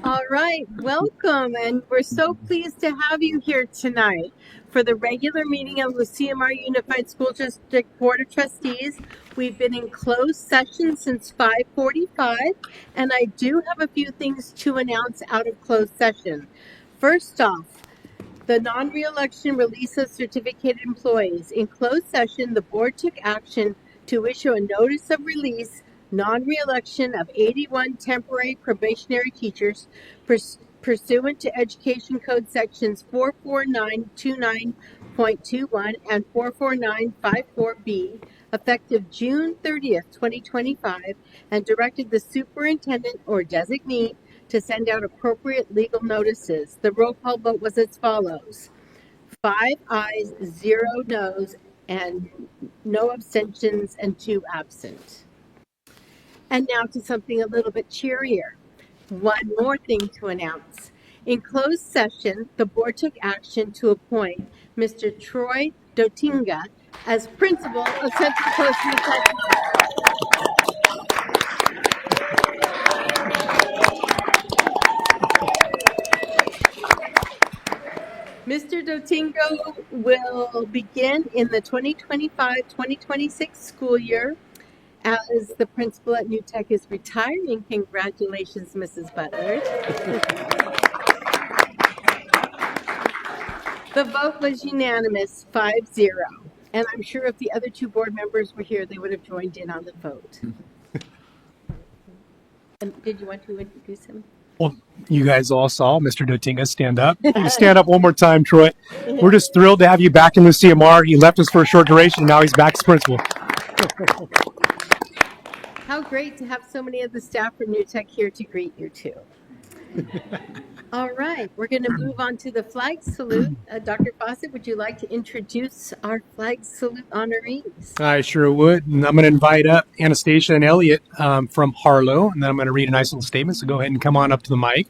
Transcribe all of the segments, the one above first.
All right, welcome, and we're so pleased to have you here tonight for the regular meeting of the CMR Unified School District Board of Trustees. We've been in closed session since 5:45, and I do have a few things to announce out of closed session. First off, the non-reelection release of certificated employees. In closed session, the board took action to issue a notice of release, non-reelection of 81 temporary probationary teachers pursuant to Education Code sections 44929.21 and 44954B, effective June 30th, 2025, and directed the superintendent or designee to send out appropriate legal notices. The roll call vote was as follows: 5 ayes, 0 noes, and no abstentions, and 2 absent. And now to something a little bit cheerier. One more thing to announce. In closed session, the board took action to appoint Mr. Troy Dotinga as principal of Central Coast Unified. Mr. Dotingo will begin in the 2025-2026 school year as the principal at New Tech is retiring. Congratulations, Mrs. Butler. The vote was unanimous, 5-0. And I'm sure if the other 2 board members were here, they would have joined in on the vote. Did you want to introduce him? Well, you guys all saw Mr. Dotinga stand up. Stand up one more time, Troy. We're just thrilled to have you back in the CMR. He left us for a short duration. Now he's back as principal. How great to have so many of the staff from New Tech here to greet you too. All right, we're going to move on to the flag salute. Dr. Fawcett, would you like to introduce our flag salute honorees? I sure would. And I'm going to invite up Anastasia and Elliot from Harlow, and then I'm going to read a nice little statement. So go ahead and come on up to the mic.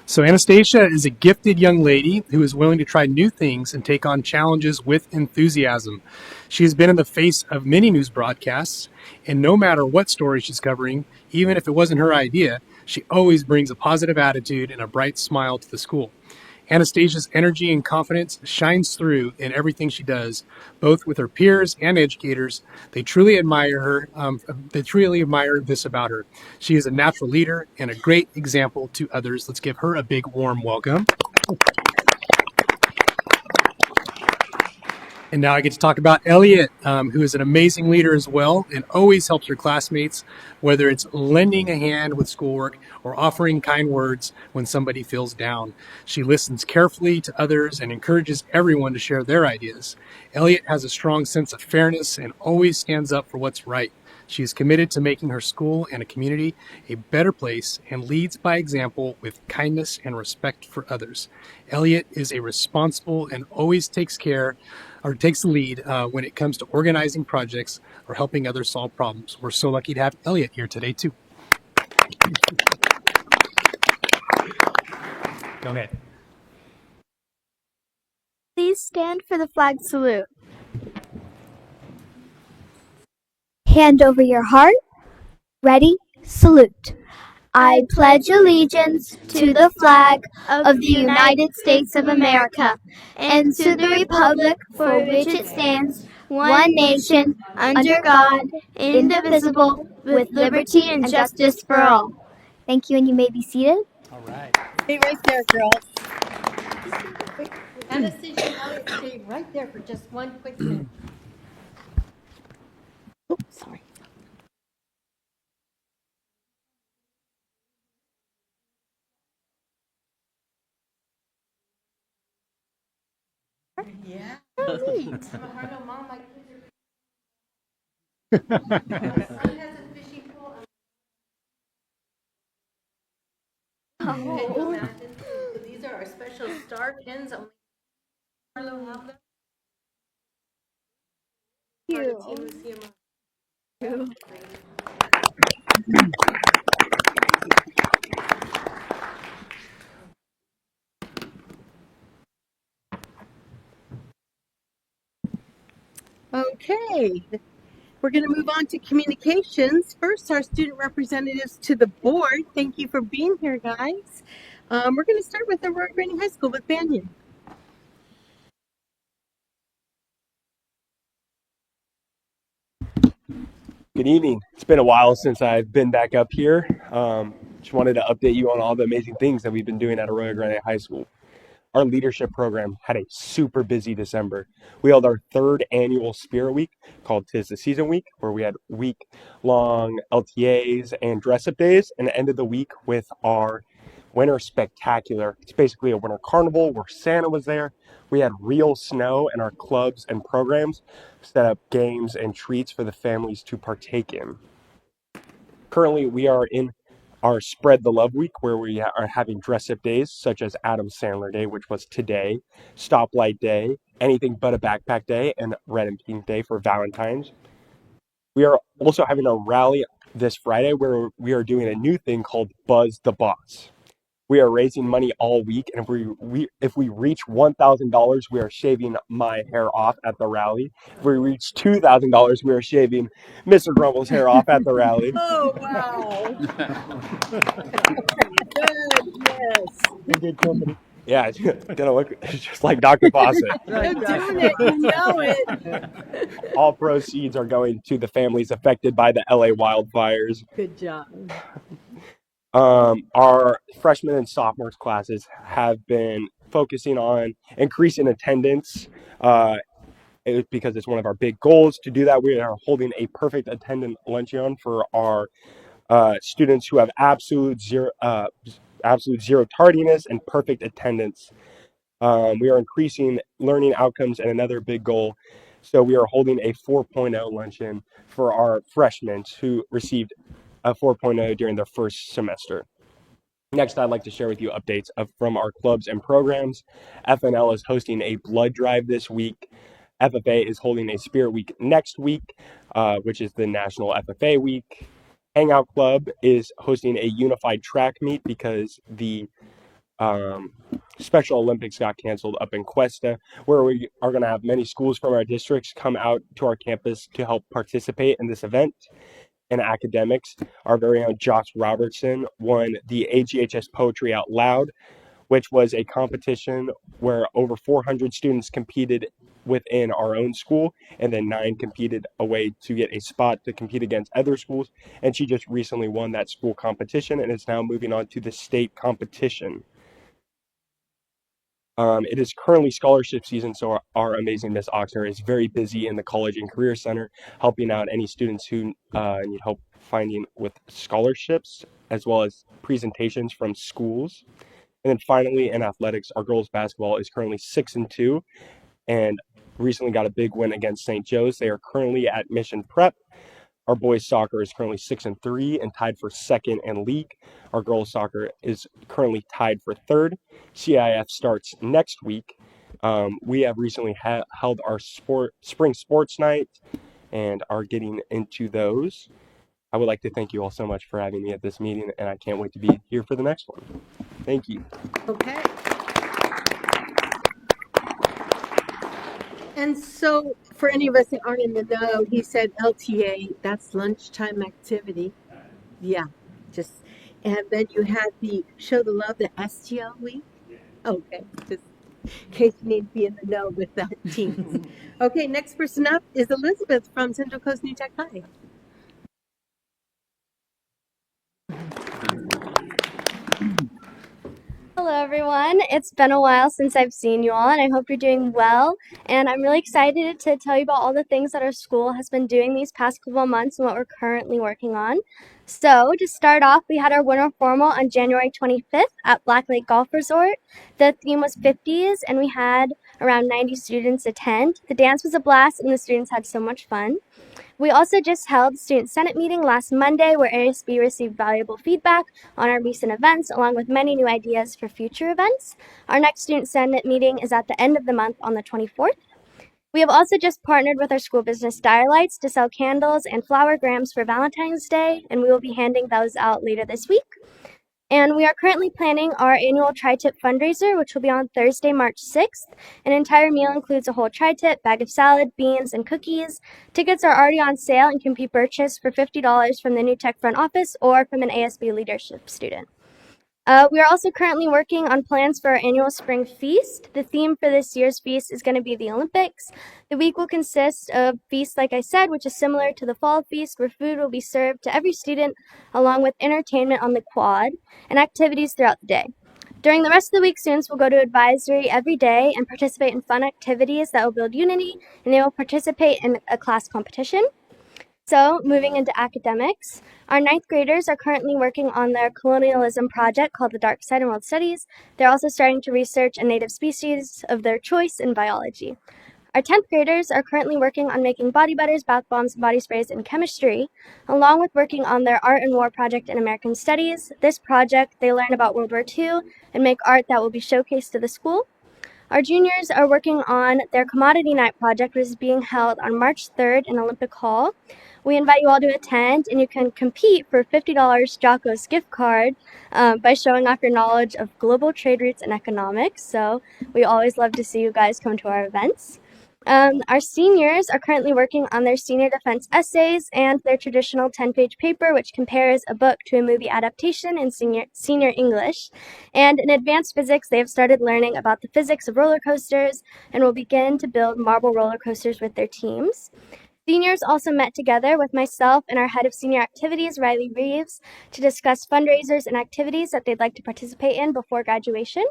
So Anastasia is a gifted young lady who is willing to try new things and take on challenges with enthusiasm. She has been in the face of many news broadcasts, and no matter what story she's covering, even if it wasn't her idea, she always brings a positive attitude and a bright smile to the school. Anastasia's energy and confidence shines through in everything she does, both with her peers and educators. They truly admire her. They truly admire this about her. She is a natural leader and a great example to others. Let's give her a big, warm welcome. And now I get to talk about Elliot, who is an amazing leader as well and always helps her classmates, whether it's lending a hand with schoolwork or offering kind words when somebody feels down. She listens carefully to others and encourages everyone to share their ideas. Elliot has a strong sense of fairness and always stands up for what's right. She is committed to making her school and a community a better place and leads by example with kindness and respect for others. Elliot is a responsible and always takes the lead when it comes to organizing projects or helping others solve problems. We're so lucky to have Elliot here today, too. Go ahead. Please stand for the flag salute. Hand over your heart. Ready? Salute. I pledge allegiance to the flag of the United States of America and to the republic for which it stands, one nation, under God, indivisible, with liberty and justice for all. Thank you, and you may be seated. All right. Stay right there, girls. Anastasia and Elliot, stay right there for just one quick minute. Oh, sorry. Yeah. Great. I'm a Harlow mom. My son has a fishing pool. Oh. These are our special star pins. Only Harlow have them. Okay, We're going to move on to communications. First, our student representatives to the board. Thank you for being here, guys. We're going to start with Aurora Granny High School with Banyan. Good evening. It's been a while since I've been back up here. Just wanted to update you on all the amazing things that we've been doing at Arroyo Grande High School. Our leadership program had a super busy December. We held our third annual Spirit Week called Tis the Season Week, where we had week-long LTAs and dress-up days, and ended the week with our Winter Spectacular. It's basically a winter carnival where Santa was there. We had real snow, and our clubs and programs set up games and treats for the families to partake in. Currently, we are in our Spread the Love Week, where we are having dress-up days such as Adam Sandler Day, which was today, Stoplight Day, Anything But a Backpack Day, and Red and Pink Day for Valentine's. We are also having a rally this Friday where we are doing a new thing called Buzz the Boss. We are raising money all week, and if we reach $1,000, we are shaving my hair off at the rally. If we reach $2,000, we are shaving Mr. Grumble's hair off at the rally. Oh, wow. Good, yes. Good company. Yeah, it's gonna look just like Dr. Fawcett. You're doing it, you know it. All proceeds are going to the families affected by the LA wildfires. Good job. Our freshman and sophomores classes have been focusing on increasing attendance because it's one of our big goals. To do that, we are holding a perfect attendance luncheon for our students who have absolute zero tardiness and perfect attendance. We are increasing learning outcomes and another big goal. So we are holding a 4.0 luncheon for our freshmen who received a 4.0 during their first semester. Next, I'd like to share with you updates from our clubs and programs. FNL is hosting a blood drive this week. FFA is holding a Spirit Week next week, which is the National FFA Week. Hangout Club is hosting a unified track meet because the Special Olympics got canceled up in Cuesta, where we are going to have many schools from our districts come out to our campus to help participate in this event. In academics, our very own Josh Robertson won the AGHS Poetry Out Loud, which was a competition where over 400 students competed within our own school, and then 9 competed away to get a spot to compete against other schools. And she just recently won that school competition and is now moving on to the state competition. It is currently scholarship season, so our amazing Miss Oxner is very busy in the College and Career Center, helping out any students who need help finding with scholarships, as well as presentations from schools. And then finally, in athletics, our girls basketball is currently 6-2, and recently got a big win against St. Joe's. They are currently at Mission Prep. Our boys soccer is currently 6-3 and tied for second in league. Our girls soccer is currently tied for third. CIF starts next week. We have recently held our spring sports night and are getting into those. I would like to thank you all so much for having me at this meeting, and I can't wait to be here for the next one. Thank you. Okay. And so, for any of us that aren't in the know, he said LTA, that's lunchtime activity. Yeah, and then you had the Show the Love, the STL week. Okay, just in case you need to be in the know with that team. Okay, next person up is Elizabeth from Central Coast New Tech High. Hello, everyone. It's been a while since I've seen you all, and I hope you're doing well. And I'm really excited to tell you about all the things that our school has been doing these past couple of months and what we're currently working on. So, to start off, we had our winter formal on January 25th at Black Lake Golf Resort. The theme was 50s, and we had around 90 students attend. The dance was a blast, and the students had so much fun. We also just held the Student Senate meeting last Monday where ASB received valuable feedback on our recent events along with many new ideas for future events. Our next Student Senate meeting is at the end of the month on the 24th. We have also just partnered with our school business Dialights to sell candles and flower grams for Valentine's Day, and we will be handing those out later this week. And we are currently planning our annual Tri-Tip fundraiser, which will be on Thursday, March 6th. An entire meal includes a whole Tri-Tip, bag of salad, beans, and cookies. Tickets are already on sale and can be purchased for $50 from the New Tech front office or from an ASB leadership student. We are also currently working on plans for our annual spring feast. The theme for this year's feast is going to be the Olympics. The week will consist of feast, like I said, which is similar to the fall feast, where food will be served to every student, along with entertainment on the quad and activities throughout the day. During the rest of the week, students will go to advisory every day and participate in fun activities that will build unity, and they will participate in a class competition. So, moving into academics, our ninth graders are currently working on their colonialism project called the Dark Side in World Studies. They're also starting to research a native species of their choice in biology. Our 10th graders are currently working on making body butters, bath bombs, and body sprays in chemistry, along with working on their art and war project in American Studies. This project, they learn about World War II and make art that will be showcased to the school. Our juniors are working on their commodity night project, which is being held on March 3rd in Olympic Hall. We invite you all to attend, and you can compete for $50 Jocko's gift card by showing off your knowledge of global trade routes and economics. So we always love to see you guys come to our events. Our seniors are currently working on their senior defense essays and their traditional 10-page paper, which compares a book to a movie adaptation in senior English. And in advanced physics, they have started learning about the physics of roller coasters and will begin to build marble roller coasters with their teams. Seniors also met together with myself and our head of senior activities, Riley Reeves, to discuss fundraisers and activities that they'd like to participate in before graduation.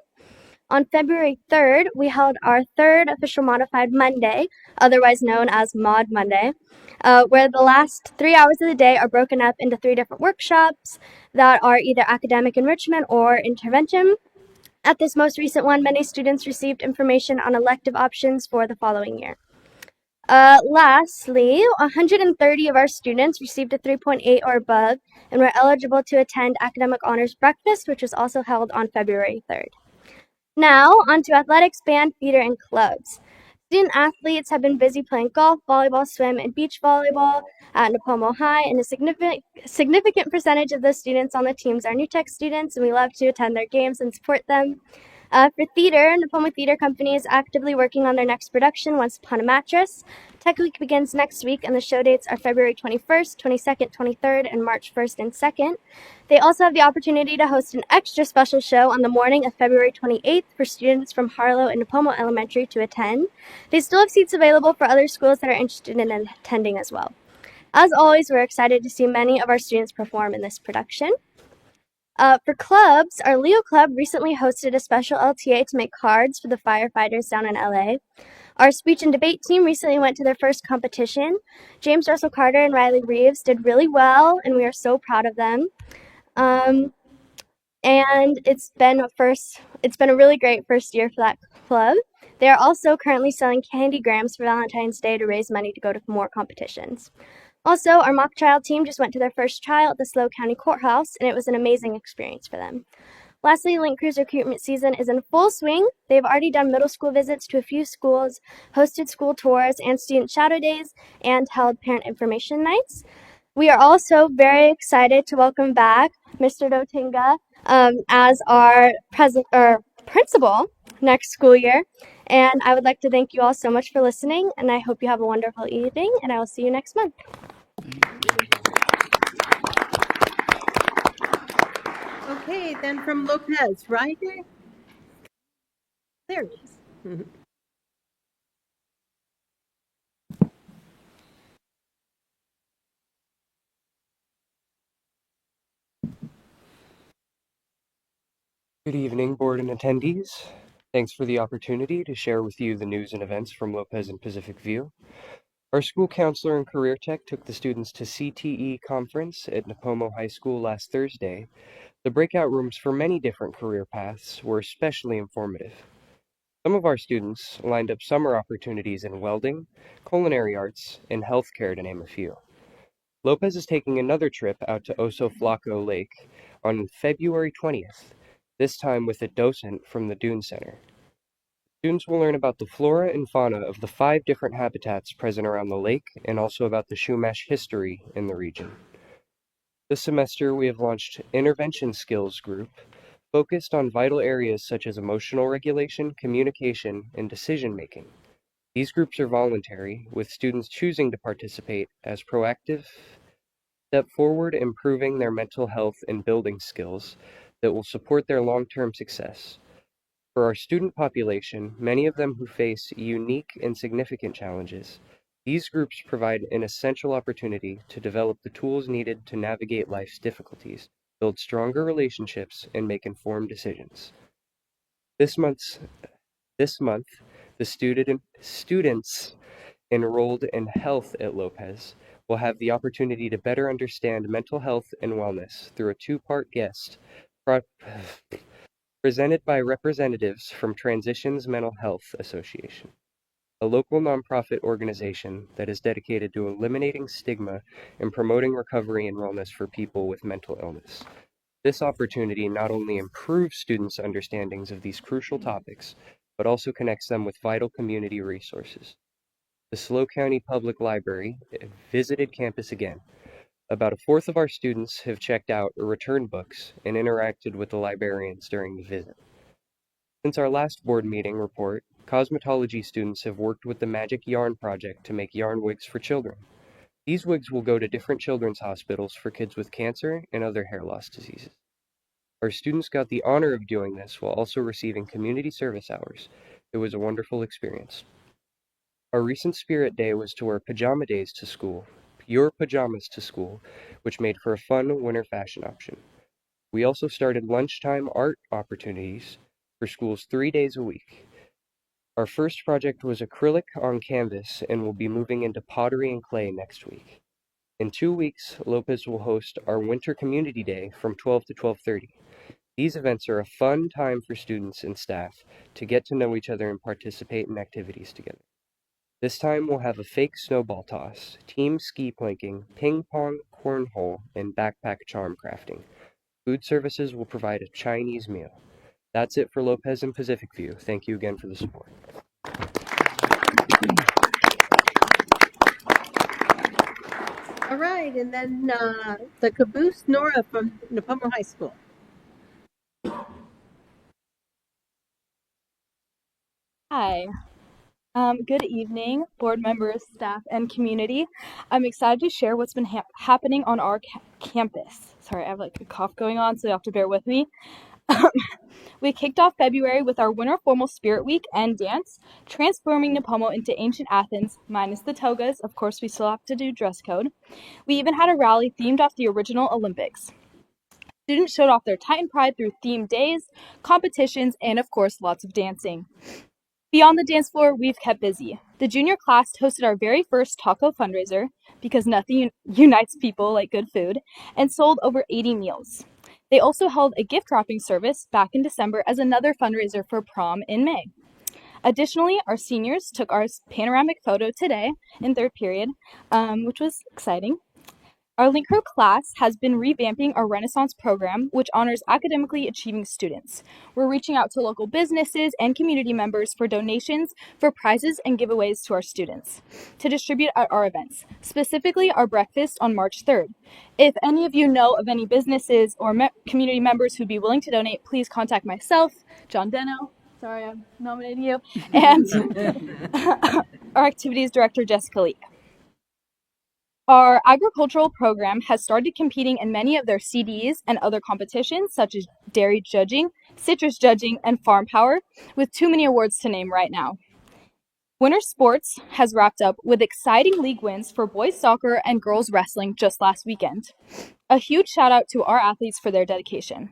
On February 3rd, we held our third official Modified Monday, otherwise known as Mod Monday, where the last 3 hours of the day are broken up into 3 different workshops that are either academic enrichment or intervention. At this most recent one, many students received information on elective options for the following year. Lastly, 130 of our students received a 3.8 or above and were eligible to attend Academic Honors Breakfast, which was also held on February 3rd. Now, on to athletics, band, theater, and clubs. Student athletes have been busy playing golf, volleyball, swim, and beach volleyball at Nipomo High, and a significant percentage of the students on the teams are New Tech students, and we love to attend their games and support them. For theater, Nipomo Theater Company is actively working on their next production, Once Upon a Mattress. Tech Week begins next week, and the show dates are February 21st, 22nd, 23rd, and March 1st and 2nd. They also have the opportunity to host an extra special show on the morning of February 28th for students from Harlow and Nipomo Elementary to attend. They still have seats available for other schools that are interested in attending as well. As always, we're excited to see many of our students perform in this production. For clubs, our Leo Club recently hosted a special LTA to make cards for the firefighters down in LA. Our speech and debate team recently went to their first competition. James Russell Carter and Riley Reeves did really well, and we are so proud of them. And it's been a really great first year for that club. They are also currently selling candy grams for Valentine's Day to raise money to go to more competitions. Also, our mock trial team just went to their first trial at the SLO County Courthouse, and it was an amazing experience for them. Lastly, Link Crew's recruitment season is in full swing. They've already done middle school visits to a few schools, hosted school tours and student shadow days, and held parent information nights. We are also very excited to welcome back Mr. Dotinga as our principal next school year. And I would like to thank you all so much for listening, and I hope you have a wonderful evening, and I will see you next month. Okay, then from Lopez, right there. There it is. Good evening, board and attendees. Thanks for the opportunity to share with you the news and events from Lopez and Pacific View. Our school counselor and career tech took the students to CTE conference at Nipomo High School last Thursday. The breakout rooms for many different career paths were especially informative. Some of our students lined up summer opportunities in welding, culinary arts, and healthcare, to name a few. Lopez is taking another trip out to Oso Flaco Lake on February 20th, this time with a docent from the Dune Center. Students will learn about the flora and fauna of the 5 different habitats present around the lake and also about the Chumash history in the region. This semester, we have launched Intervention Skills Group, focused on vital areas such as emotional regulation, communication, and decision-making. These groups are voluntary, with students choosing to participate as proactive step forward, improving their mental health and building skills that will support their long-term success. For our student population, many of them who face unique and significant challenges, these groups provide an essential opportunity to develop the tools needed to navigate life's difficulties, build stronger relationships, and make informed decisions. This month, the students enrolled in health at Lopez will have the opportunity to better understand mental health and wellness through a two-part guest presented by representatives from Transitions Mental Health Association, a local nonprofit organization that is dedicated to eliminating stigma and promoting recovery and wellness for people with mental illness. This opportunity not only improves students' understandings of these crucial topics, but also connects them with vital community resources. The SLO County Public Library visited campus again. About a fourth of our students have checked out or returned books and interacted with the librarians during the visit. Since our last board meeting report, cosmetology students have worked with the Magic Yarn Project to make yarn wigs for children. These wigs will go to different children's hospitals for kids with cancer and other hair loss diseases. Our students got the honor of doing this while also receiving community service hours. It was a wonderful experience. Our recent Spirit Day was to wear pajama days to school, your pajamas to school, which made for a fun winter fashion option. We also started lunchtime art opportunities for schools 3 days a week. Our first project was acrylic on canvas and will be moving into pottery and clay next week. In 2 weeks, Lopez will host our Winter Community Day from 12 to 12:30. These events are a fun time for students and staff to get to know each other and participate in activities together. This time we'll have a fake snowball toss, team ski planking, ping pong, cornhole, and backpack charm crafting. Food services will provide a Chinese meal. That's it for Lopez and Pacific View. Thank you again for the support. All right, and then the caboose, Nora from Napomo High School. Hi. Good evening, board members, staff, and community. I'm excited to share what's been happening on our campus. Sorry, I have like a cough going on, so you have to bear with me. We kicked off February with our Winter Formal Spirit Week and dance, transforming Napomo into ancient Athens, minus the togas. Of course, we still have to do dress code. We even had a rally themed off the original Olympics. Students showed off their Titan pride through themed days, competitions, and of course, lots of dancing. Beyond the dance floor, we've kept busy. The junior class hosted our very first taco fundraiser, because nothing unites people like good food, and sold over 80 meals. They also held a gift wrapping service back in December as another fundraiser for prom in May. Additionally, our seniors took our panoramic photo today in third period, which was exciting. Our Link Crew class has been revamping our Renaissance program, which honors academically achieving students. We're reaching out to local businesses and community members for donations for prizes and giveaways to our students to distribute at our events, specifically our breakfast on March 3rd. If any of you know of any businesses or community members who'd be willing to donate, please contact myself, John Deno, sorry I'm nominating you, and our activities director, Jessica Lee. Our agricultural program has started competing in many of their CDs and other competitions, such as dairy judging, citrus judging, and farm power, with too many awards to name right now. Winter sports has wrapped up with exciting league wins for boys soccer and girls wrestling just last weekend. A huge shout out to our athletes for their dedication.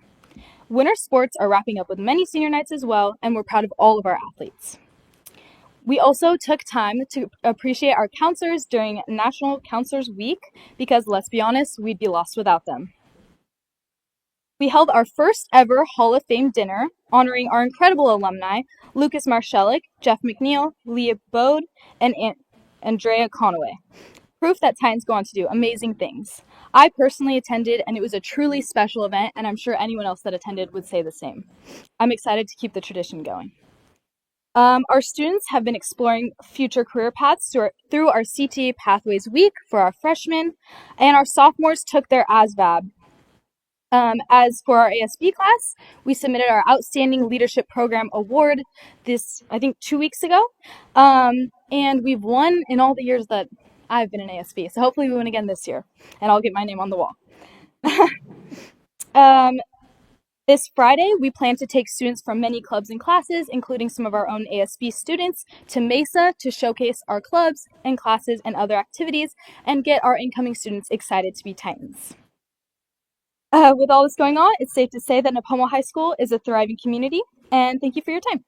Winter sports are wrapping up with many senior nights as well, and we're proud of all of our athletes. We also took time to appreciate our counselors during National Counselors Week because, let's be honest, we'd be lost without them. We held our first ever Hall of Fame dinner honoring our incredible alumni, Lucas Marshellick, Jeff McNeil, Leah Bode, and Andrea Conaway. Proof that Titans go on to do amazing things. I personally attended, and it was a truly special event, and I'm sure anyone else that attended would say the same. I'm excited to keep the tradition going. Our students have been exploring future career paths through our CTA Pathways Week for our freshmen, and our sophomores took their ASVAB. As for our ASB class, we submitted our Outstanding Leadership Program Award I think 2 weeks ago, and we've won in all the years that I've been in ASB, so hopefully we win again this year, and I'll get my name on the wall. This Friday, we plan to take students from many clubs and classes, including some of our own ASB students, to Mesa to showcase our clubs and classes and other activities and get our incoming students excited to be Titans. With all this going on, it's safe to say that Nipomo High School is a thriving community, and thank you for your time.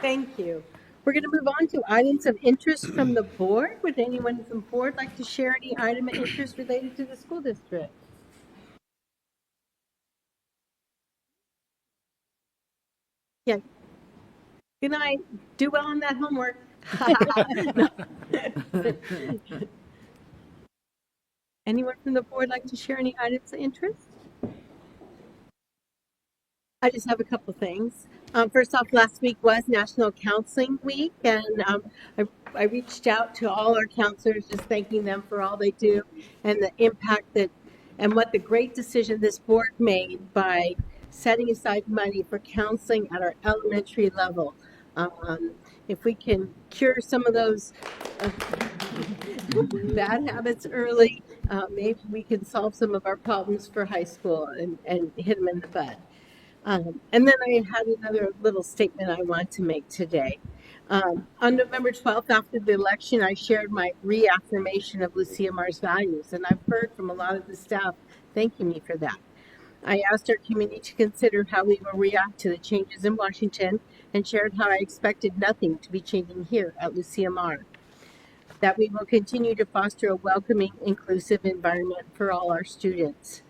Thank you. We're going to move on to items of interest from the board. Would anyone from the board like to share any item of interest related to the school district? Yeah. Good night. Do well on that homework. Anyone from the board like to share any items of interest? I just have a couple things. First off, last week was National Counseling Week, and I reached out to all our counselors, just thanking them for all they do and the impact and what the great decision this board made by setting aside money for counseling at our elementary level. If we can cure some of those bad habits early, maybe we can solve some of our problems for high school and hit them in the bud. And then I had another little statement I want to make today. On November 12th, after the election, I shared my reaffirmation of Lucia Mar's values, and I've heard from a lot of the staff thanking me for that. I asked our community to consider how we will react to the changes in Washington and shared how I expected nothing to be changing here at Lucia Mar. That we will continue to foster a welcoming, inclusive environment for all our students.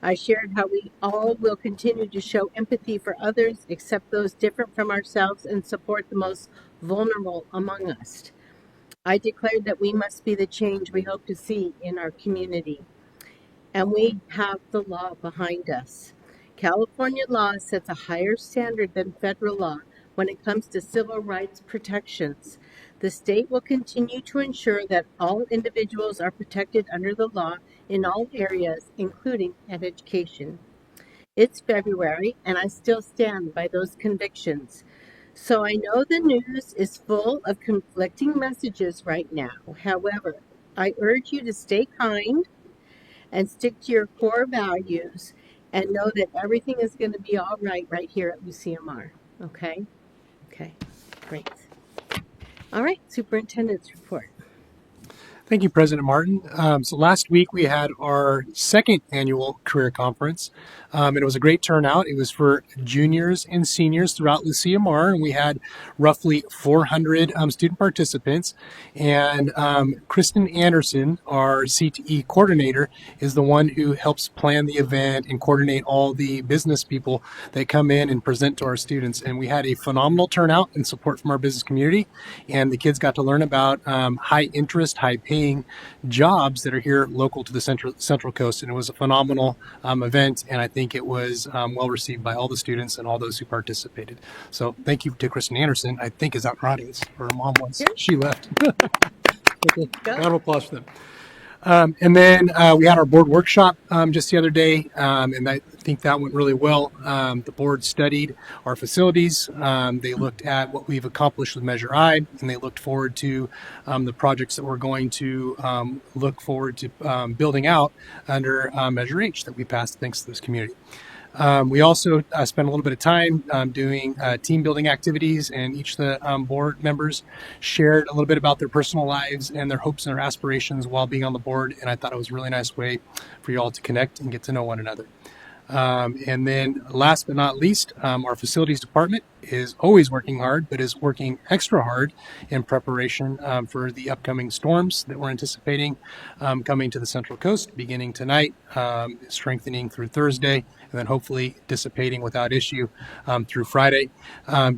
I shared how we all will continue to show empathy for others, accept those different from ourselves, and support the most vulnerable among us. I declared that we must be the change we hope to see in our community. And we have the law behind us. California law sets a higher standard than federal law when it comes to civil rights protections. The state will continue to ensure that all individuals are protected under the law in all areas, including at education. It's February, and I still stand by those convictions. So I know the news is full of conflicting messages right now. However, I urge you to stay kind and stick to your core values and know that everything is going to be all right here at Lucia Mar. Okay? Okay, great. All right, superintendent's report. Thank you, President Martin. So last week we had our second annual career conference, and it was a great turnout. It was for juniors and seniors throughout Lucia Mar, and we had roughly 400 student participants. And Kristen Anderson, our CTE coordinator, is the one who helps plan the event and coordinate all the business people that come in and present to our students. And we had a phenomenal turnout and support from our business community, and the kids got to learn about high interest, high paying jobs that are here local to the Central Coast. And it was a phenomenal event, and I think it was well received by all the students and all those who participated. So thank you to Kristen Anderson, I think is out in our audience, or her mom was. She left. Round of applause for them. And then we had our board workshop just the other day, and I think that went really well. The board studied our facilities. They looked at what we've accomplished with Measure I, and they looked forward to the projects that we're going to look forward to building out under Measure H that we passed thanks to this community. We also spent a little bit of time doing team building activities, and each of the board members shared a little bit about their personal lives and their hopes and their aspirations while being on the board. And I thought it was a really nice way for you all to connect and get to know one another. And then last but not least, our facilities department is always working hard, but is working extra hard in preparation for the upcoming storms that we're anticipating coming to the Central Coast beginning tonight, strengthening through Thursday, and then hopefully dissipating without issue through Friday.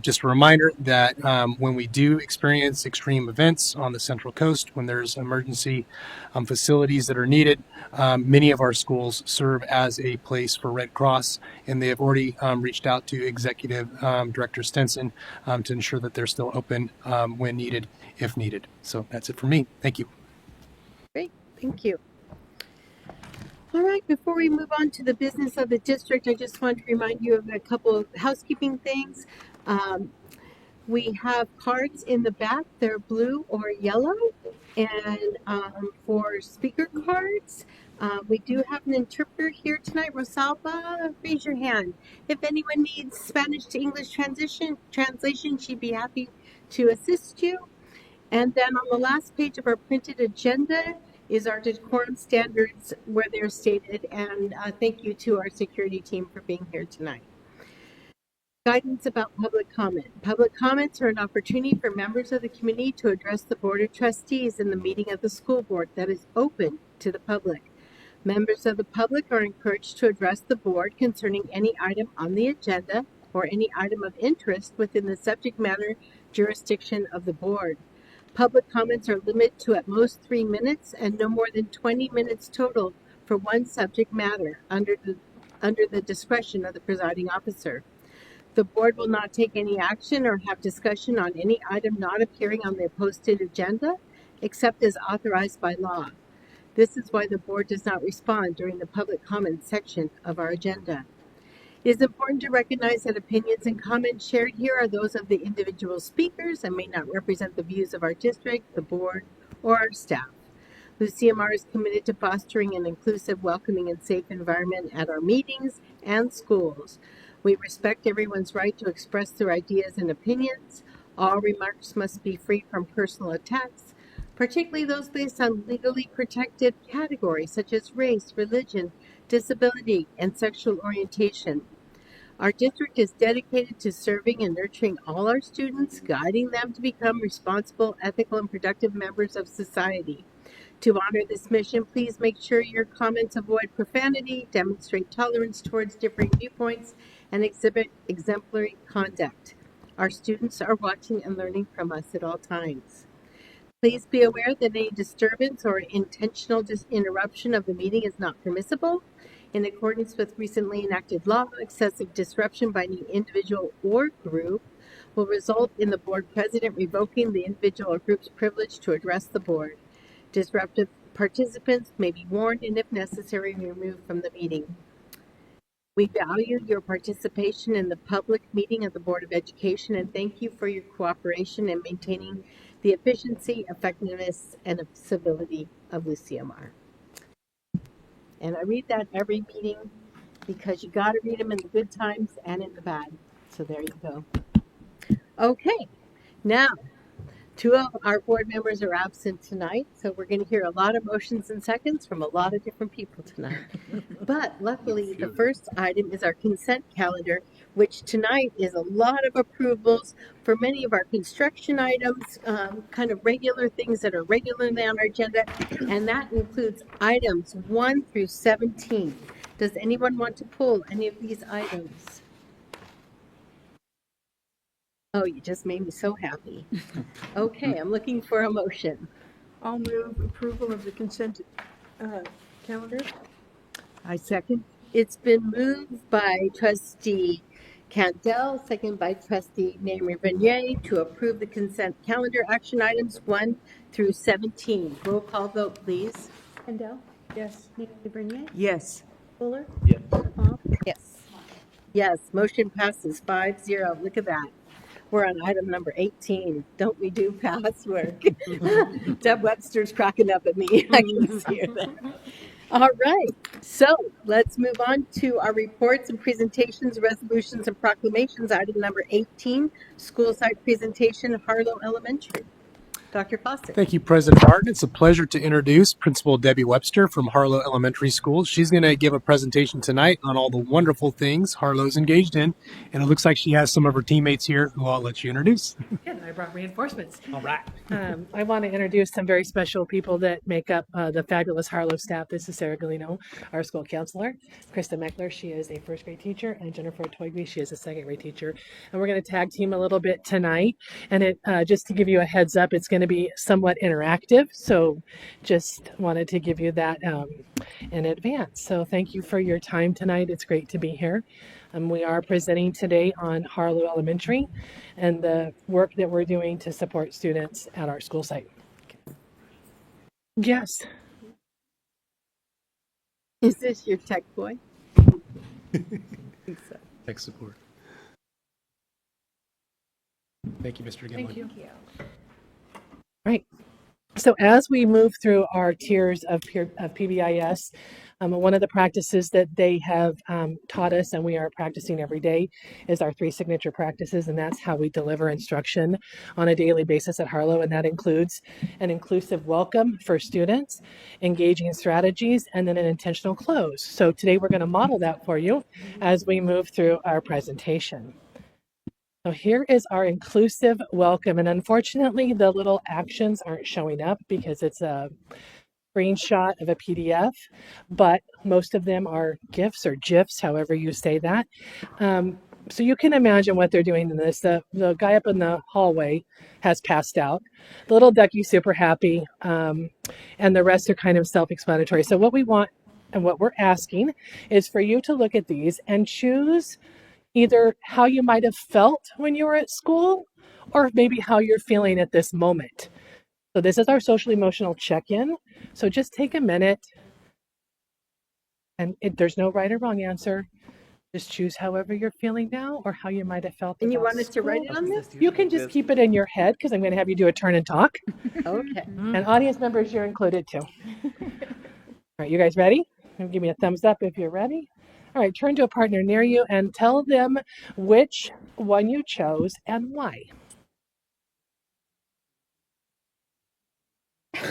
Just a reminder that when we do experience extreme events on the Central Coast, when there's emergency facilities that are needed, many of our schools serve as a place for Red Cross, and they have already reached out to Executive Director Stenson to ensure that they're still open when needed, if needed. So that's it for me. Thank you. Great, thank you. All right, before we move on to the business of the district, I just want to remind you of a couple of housekeeping things. We have cards in the back, they're blue or yellow. And for speaker cards, we do have an interpreter here tonight. Rosalba, raise your hand. If anyone needs Spanish to English translation, she'd be happy to assist you. And then on the last page of our printed agenda is our decorum standards where they're stated. And thank you to our security team for being here tonight. Guidance about public comment. Public comments are an opportunity for members of the community to address the Board of Trustees in the meeting of the school board that is open to the public. Members of the public are encouraged to address the board concerning any item on the agenda or any item of interest within the subject matter jurisdiction of the board. Public comments are limited to at most 3 minutes and no more than 20 minutes total for one subject matter under the discretion of the presiding officer. The board will not take any action or have discussion on any item not appearing on the posted agenda, except as authorized by law. This is why the board does not respond during the public comment section of our agenda. It is important to recognize that opinions and comments shared here are those of the individual speakers and may not represent the views of our district, the board, or our staff. LuCMR is committed to fostering an inclusive, welcoming, and safe environment at our meetings and schools. We respect everyone's right to express their ideas and opinions. All remarks must be free from personal attacks, particularly those based on legally protected categories such as race, religion, disability, and sexual orientation. Our district is dedicated to serving and nurturing all our students, guiding them to become responsible, ethical, and productive members of society. To honor this mission, please make sure your comments avoid profanity, demonstrate tolerance towards differing viewpoints, and exhibit exemplary conduct. Our students are watching and learning from us at all times. Please be aware that any disturbance or intentional interruption of the meeting is not permissible. In accordance with recently enacted law, excessive disruption by any individual or group will result in the board president revoking the individual or group's privilege to address the board. Disruptive participants may be warned and, if necessary, removed from the meeting. We value your participation in the public meeting of the Board of Education and thank you for your cooperation in maintaining the efficiency, effectiveness, and civility of LuCMR. And I read that every meeting because you got to read them in the good times and in the bad. So there you go. Okay, now 2 of our board members are absent tonight, so we're going to hear a lot of motions and seconds from a lot of different people tonight. But luckily, the first item is our consent calendar, which tonight is a lot of approvals for many of our construction items, kind of regular things that are regularly on our agenda, and that includes items 1 through 17. Does anyone want to pull any of these items? Oh, you just made me so happy. Okay, I'm looking for a motion. I'll move approval of the consent calendar. I second. It's been moved by trustee Candell, second by trustee Neymer-Vanier to approve the consent calendar action items 1 through 17. Roll call vote, please. Candell? Yes. Neymer-Vanier? Yes. Fuller? Yes. Pop? Yes. Yes, motion passes 5-0. Look at that. We're on item number 18. Don't we do past work? Deb Webster's cracking up at me. I can see her there. All right. So let's move on to our reports and presentations, resolutions, and proclamations. Item number 18, school site presentation, Harlow Elementary. Dr. Foster. Thank you, President Martin. It's a pleasure to introduce Principal Debbie Webster from Harlow Elementary School. She's going to give a presentation tonight on all the wonderful things Harlow's engaged in, and it looks like she has some of her teammates here who I'll let you introduce. Good. I brought reinforcements. All right. I want to introduce some very special people that make up the fabulous Harlow staff. This is Sarah Galino, our school counselor. Krista Meckler, she is a first grade teacher, and Jennifer Toigby, she is a second grade teacher. And we're going to tag team a little bit tonight. And it just to give you a heads up, it's going to be somewhat interactive. So just wanted to give you that in advance. So thank you for your time tonight. It's great to be here. We are presenting today on Harlow Elementary and the work that we're doing to support students at our school site. Yes. Is this your tech boy? Tech support. Thank you, Mr. Gimlin. Thank you. Right. So as we move through our tiers of PBIS, one of the practices that they have taught us and we are practicing every day is our 3 signature practices, and that's how we deliver instruction on a daily basis at Harlow, and that includes an inclusive welcome for students, engaging strategies, and then an intentional close. So today we're going to model that for you as we move through our presentation. So here is our inclusive welcome, and unfortunately the little actions aren't showing up because it's a screenshot of a PDF, but most of them are GIFs or GIFs, however you say that. So you can imagine what they're doing in this. The guy up in the hallway has passed out. The little ducky's super happy, and the rest are kind of self-explanatory. So what we want and what we're asking is for you to look at these and choose either how you might have felt when you were at school or maybe how you're feeling at this moment. So this is our social emotional check-in. So just take a minute, and there's no right or wrong answer. Just choose however you're feeling now or how you might have felt. And you about want us to write it school. on this? You can just keep it in your head because I'm going to have you do a turn and talk. Okay. And audience members, you're included too. All right, you guys ready? Give me a thumbs up if you're ready. All right, turn to a partner near you and tell them which one you chose and why. Which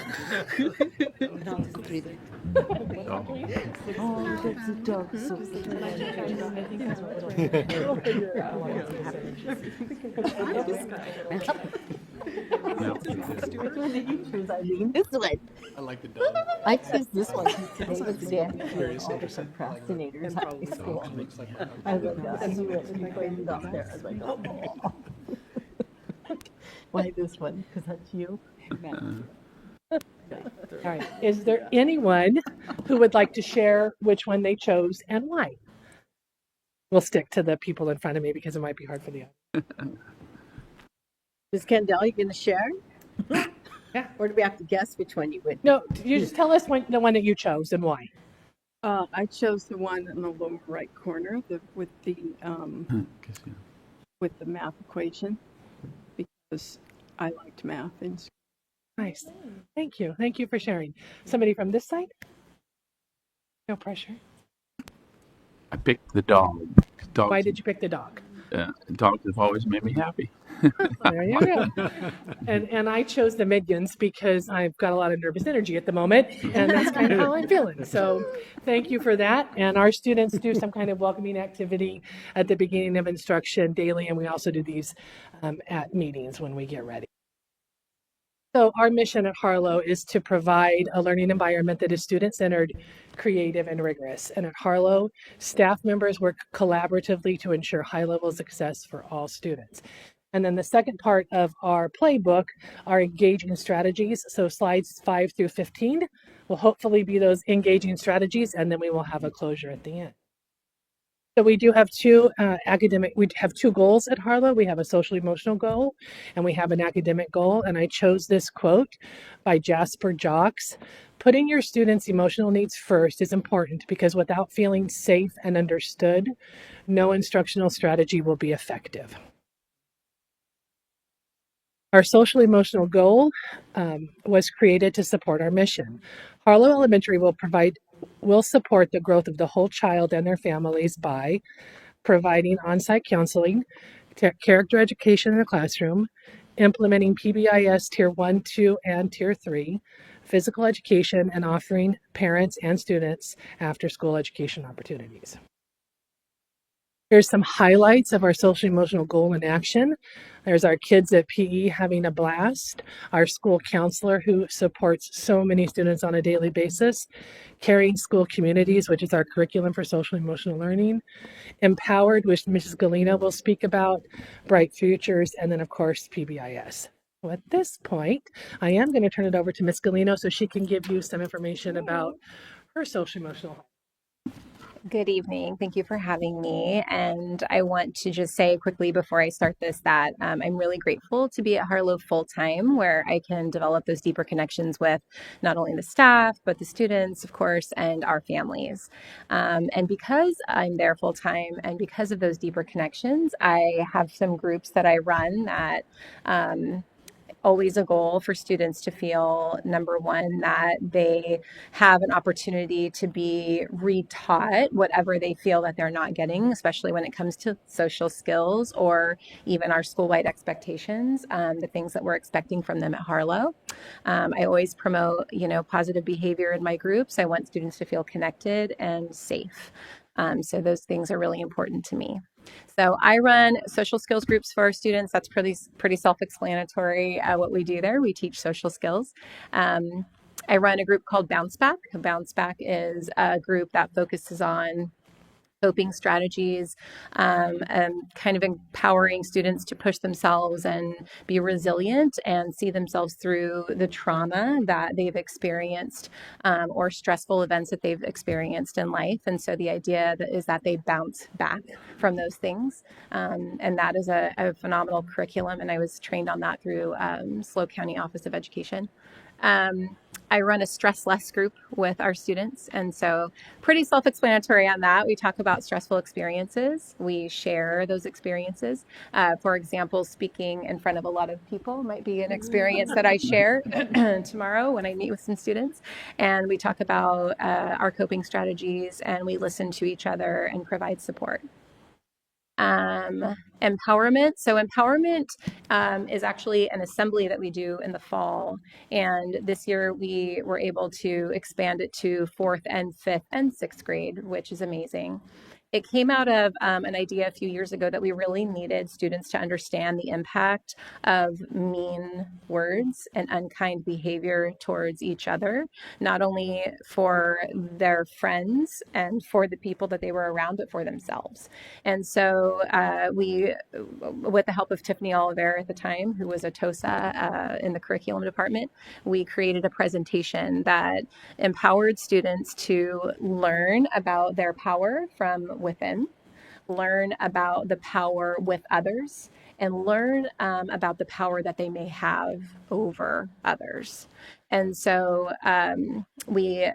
one did you choose, Eileen? This one. I like the dog. I chose this one because today was the day I had all the procrastinators at my school. I was like, I knew it was crazy out there. I was like, oh. Why this one? Because that's you. All right, is there anyone who would like to share which one they chose and why? We'll stick to the people in front of me because it might be hard for the others. Ms. Kendall, you going to share? Yeah. Or do we have to guess which one you would? No, you just tell us the one that you chose and why. I chose the one in the lower right corner with the math equation because I liked math in school. Nice. Thank you. Thank you for sharing. Somebody from this side? No pressure. I picked the dog. Dogs, Why did you pick the dog? dogs have always made me happy. There you go. And I chose the minions because I've got a lot of nervous energy at the moment, and that's kind of how I'm feeling. So thank you for that. And our students do some kind of welcoming activity at the beginning of instruction daily, and we also do these at meetings when we get ready. So our mission at Harlow is to provide a learning environment that is student-centered, creative, and rigorous. And at Harlow, staff members work collaboratively to ensure high-level success for all students. And then the second part of our playbook are engaging strategies. So slides 5 through 15 will hopefully be those engaging strategies, and then we will have a closure at the end. So we do have two goals at Harlow. We have a social emotional goal and we have an academic goal. And I chose this quote by Jasper Jocks. Putting your students' emotional needs first is important because without feeling safe and understood, no instructional strategy will be effective. Our social emotional goal was created to support our mission. Harlow Elementary will support the growth of the whole child and their families by providing on-site counseling, character education in the classroom, implementing PBIS Tier 1, 2, and Tier 3, physical education, and offering parents and students after-school education opportunities. Here's some highlights of our social emotional goal in action. There's our kids at PE having a blast, our school counselor who supports so many students on a daily basis, Caring School Communities, which is our curriculum for social emotional learning, Empowered, which Mrs. Galino will speak about, Bright Futures, and then of course PBIS. So at this point, I am going to turn it over to Ms. Galino so she can give you some information about her social emotional. Good evening. Thank you for having me. And I want to just say quickly before I start this that I'm really grateful to be at Harlow full time, where I can develop those deeper connections with not only the staff, but the students, of course, and our families. And because I'm there full time and because of those deeper connections, I have some groups that I run that always a goal for students to feel, number one, that they have an opportunity to be retaught whatever they feel that they're not getting, especially when it comes to social skills or even our school-wide expectations, the things that we're expecting from them at Harlow. I always promote, positive behavior in my groups. I want students to feel connected and safe. So those things are really important to me. So I run social skills groups for our students. That's pretty self-explanatory what we do there. We teach social skills. I run a group called Bounce Back. Bounce Back is a group that focuses on coping strategies and kind of empowering students to push themselves and be resilient and see themselves through the trauma that they've experienced or stressful events that they've experienced in life. And so the idea is that they bounce back from those things. And that is a phenomenal curriculum. And I was trained on that through SLO County Office of Education. I run a stress less group with our students. And so pretty self-explanatory on that. We talk about stressful experiences. We share those experiences. For example, speaking in front of a lot of people might be an experience that I share tomorrow when I meet with some students. And we talk about our coping strategies and we listen to each other and provide support. Empowerment. So empowerment is actually an assembly that we do in the fall. And this year we were able to expand it to 4th and 5th and 6th grade, which is amazing. It came out of an idea a few years ago that we really needed students to understand the impact of mean words and unkind behavior towards each other, not only for their friends and for the people that they were around, but for themselves. And so we, with the help of Tiffany Oliver at the time, who was a TOSA in the curriculum department, we created a presentation that empowered students to learn about their power from within, learn about the power with others, and learn about the power that they may have over others. And so we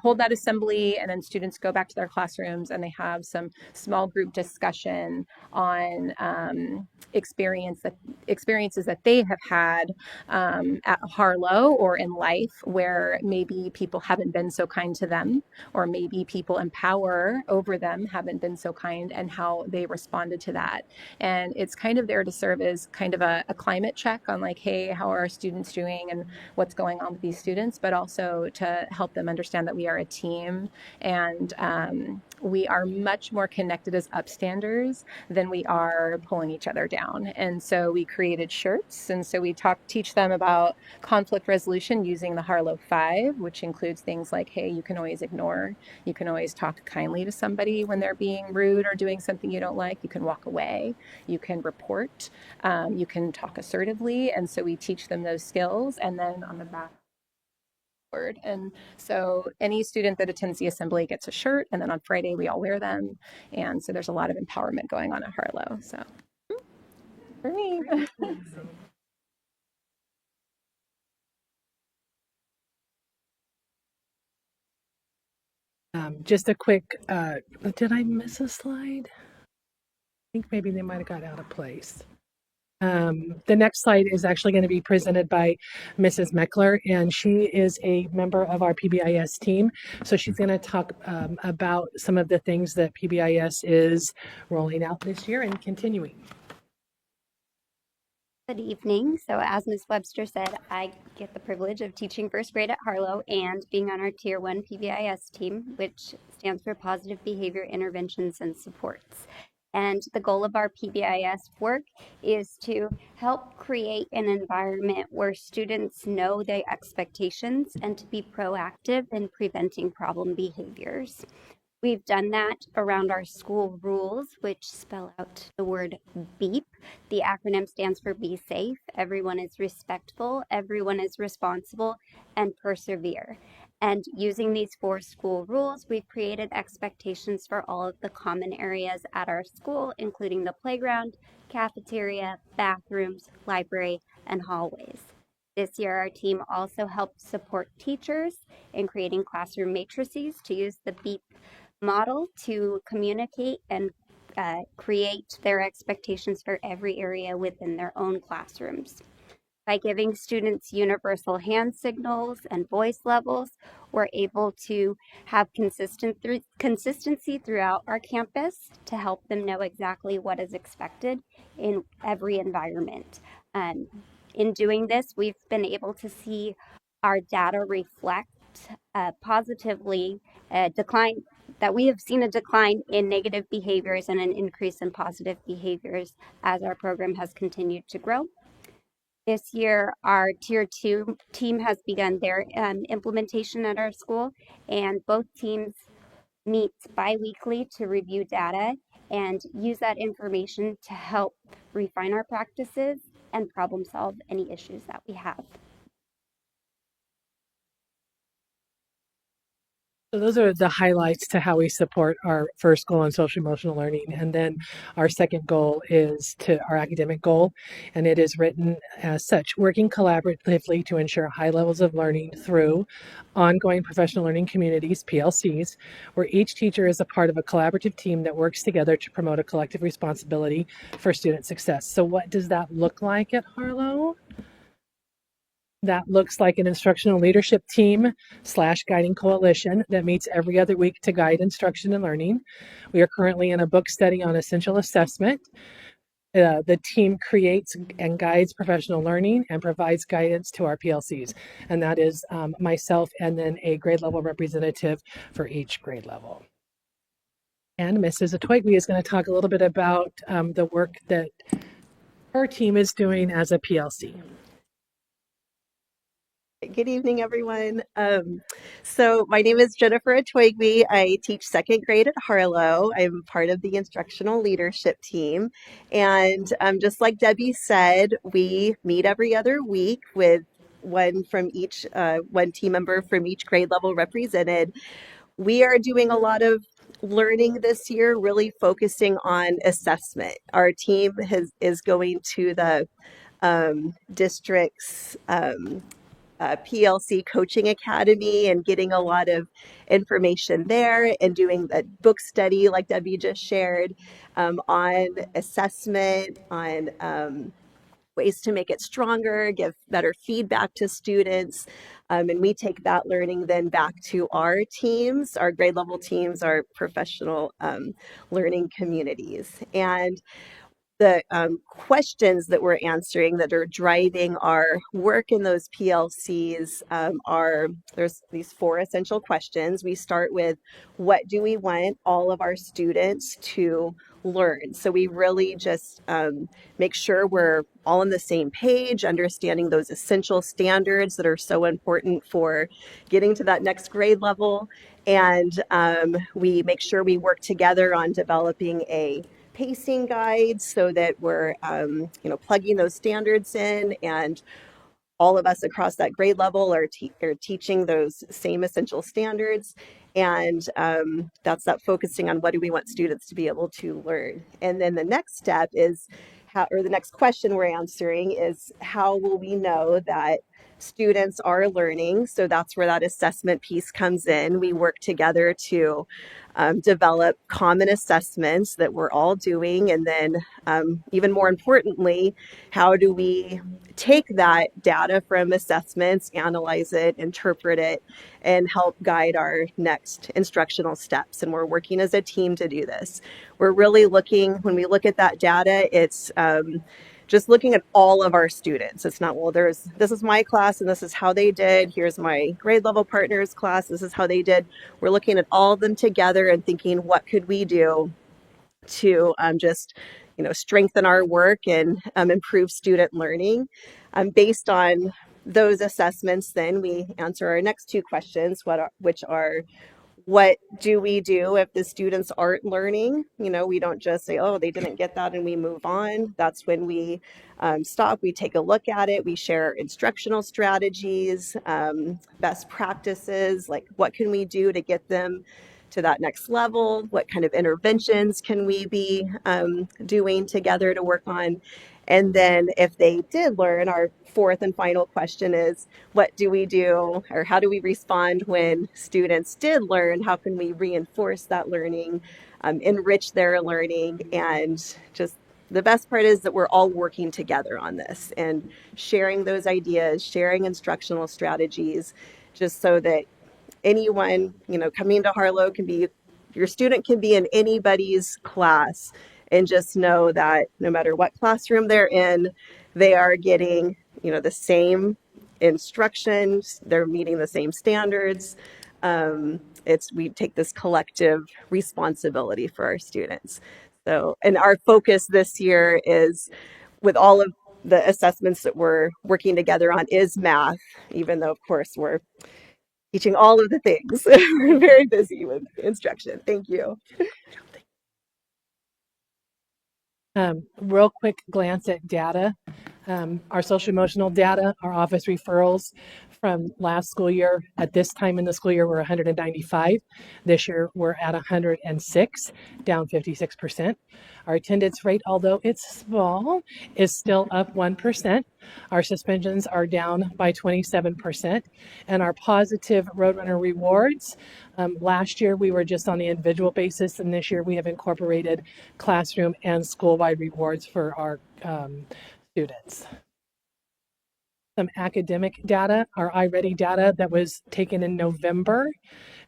hold that assembly, and then students go back to their classrooms and they have some small group discussion on experiences that they have had at Harlow or in life where maybe people haven't been so kind to them, or maybe people in power over them haven't been so kind, and how they responded to that. And it's kind of there to serve as kind of a climate check on like, hey, how are our students doing and what's going on with these students, but also to help them understand that we are a team and we are much more connected as upstanders than we are pulling each other down. And so we created shirts. And so we teach them about conflict resolution using the Harlow 5, which includes things like, hey, you can always ignore. You can always talk kindly to somebody when they're being rude or doing something you don't like. You can walk away. You can report. You can talk assertively. And so we teach them those skills. And then on the back, and so any student that attends the assembly gets a shirt, and then on Friday we all wear them. And so there's a lot of empowerment going on at Harlow. So for me. Just a quick, did I miss a slide? I think maybe they might have got out of place. The next slide is actually going to be presented by Mrs. Meckler, and she is a member of our PBIS team. So she's going to talk about some of the things that PBIS is rolling out this year and continuing. Good evening. So as Ms. Webster said, I get the privilege of teaching first grade at Harlow and being on our Tier 1 PBIS team, which stands for Positive Behavior Interventions and Supports. And the goal of our PBIS work is to help create an environment where students know their expectations and to be proactive in preventing problem behaviors. We've done that around our school rules, which spell out the word BEEP. The acronym stands for Be Safe, Everyone is Respectful, Everyone is Responsible, and Persevere. And using these 4 school rules, we've created expectations for all of the common areas at our school, including the playground, cafeteria, bathrooms, library, and hallways. This year, our team also helped support teachers in creating classroom matrices to use the BEEP model to communicate and create their expectations for every area within their own classrooms. By giving students universal hand signals and voice levels, we're able to have consistency throughout our campus to help them know exactly what is expected in every environment. In doing this, we've been able to see our data reflect positively a decline, that we have seen a decline in negative behaviors and an increase in positive behaviors as our program has continued to grow. This year, our Tier 2 team has begun their implementation at our school, and both teams meet bi-weekly to review data and use that information to help refine our practices and problem solve any issues that we have. So those are the highlights to how we support our first goal on social emotional learning. And then our second goal is to our academic goal. And it is written as such: working collaboratively to ensure high levels of learning through ongoing professional learning communities, PLCs, where each teacher is a part of a collaborative team that works together to promote a collective responsibility for student success. So what does that look like at Harlow? That looks like an instructional leadership team / guiding coalition that meets every other week to guide instruction and learning. We are currently in a book study on essential assessment. The team creates and guides professional learning and provides guidance to our PLCs. And that is myself and then a grade level representative for each grade level. And Mrs. Atwigwe is going to talk a little bit about the work that her team is doing as a PLC. Good evening, everyone. So my name is Jennifer Atwigwe. I teach second grade at Harlow. I'm part of the instructional leadership team. And just like Debbie said, we meet every other week with one team member from each grade level represented. We are doing a lot of learning this year, really focusing on assessment. Our team is going to the district's PLC Coaching Academy and getting a lot of information there and doing a book study like Debbie just shared on assessment, on ways to make it stronger, give better feedback to students. And we take that learning then back to our teams, our grade level teams, our professional learning communities. And the questions that we're answering that are driving our work in those PLCs there's these 4 essential questions. We start with, what do we want all of our students to learn? So we really just make sure we're all on the same page, understanding those essential standards that are so important for getting to that next grade level. And we make sure we work together on developing a pacing guides so that we're plugging those standards in, and all of us across that grade level are teaching those same essential standards. And that's that focusing on what do we want students to be able to learn. And then the next step is the next question we're answering is, how will we know that students are learning? So that's where that assessment piece comes in. We work together to develop common assessments that we're all doing. And then even more importantly, how do we take that data from assessments, analyze it, interpret it, and help guide our next instructional steps? And we're working as a team to do this. We're really looking, when we look at that data, it's just looking at all of our students. It's not, well, this is my class and this is how they did. Here's my grade level partners class. This is how they did. We're looking at all of them together and thinking, what could we do to just strengthen our work and improve student learning. Based on those assessments, then we answer our next two questions, which are what do we do if the students aren't learning? We don't just say, oh, they didn't get that and we move on. That's when we stop, we take a look at it, we share instructional strategies, best practices, like what can we do to get them to that next level? What kind of interventions can we be doing together to work on? And then if they did learn, our fourth and final question is, what do we do, or how do we respond when students did learn? How can we reinforce that learning, enrich their learning? And just the best part is that we're all working together on this and sharing those ideas, sharing instructional strategies, just so that anyone, coming to Harlow your student can be in anybody's class, and just know that no matter what classroom they're in, they are getting, the same instructions, they're meeting the same standards. We take this collective responsibility for our students. So, and our focus this year is, with all of the assessments that we're working together on, is math, even though, of course, we're teaching all of the things. We're very busy with instruction. Thank you. Real quick glance at data. Our social emotional data, our office referrals from last school year, at this time in the school year, were 195. This year, we're at 106, down 56%. Our attendance rate, although it's small, is still up 1%. Our suspensions are down by 27%. And our positive Roadrunner rewards, last year we were just on the individual basis, and this year we have incorporated classroom and school-wide rewards for our students. Some academic data, our iReady data that was taken in November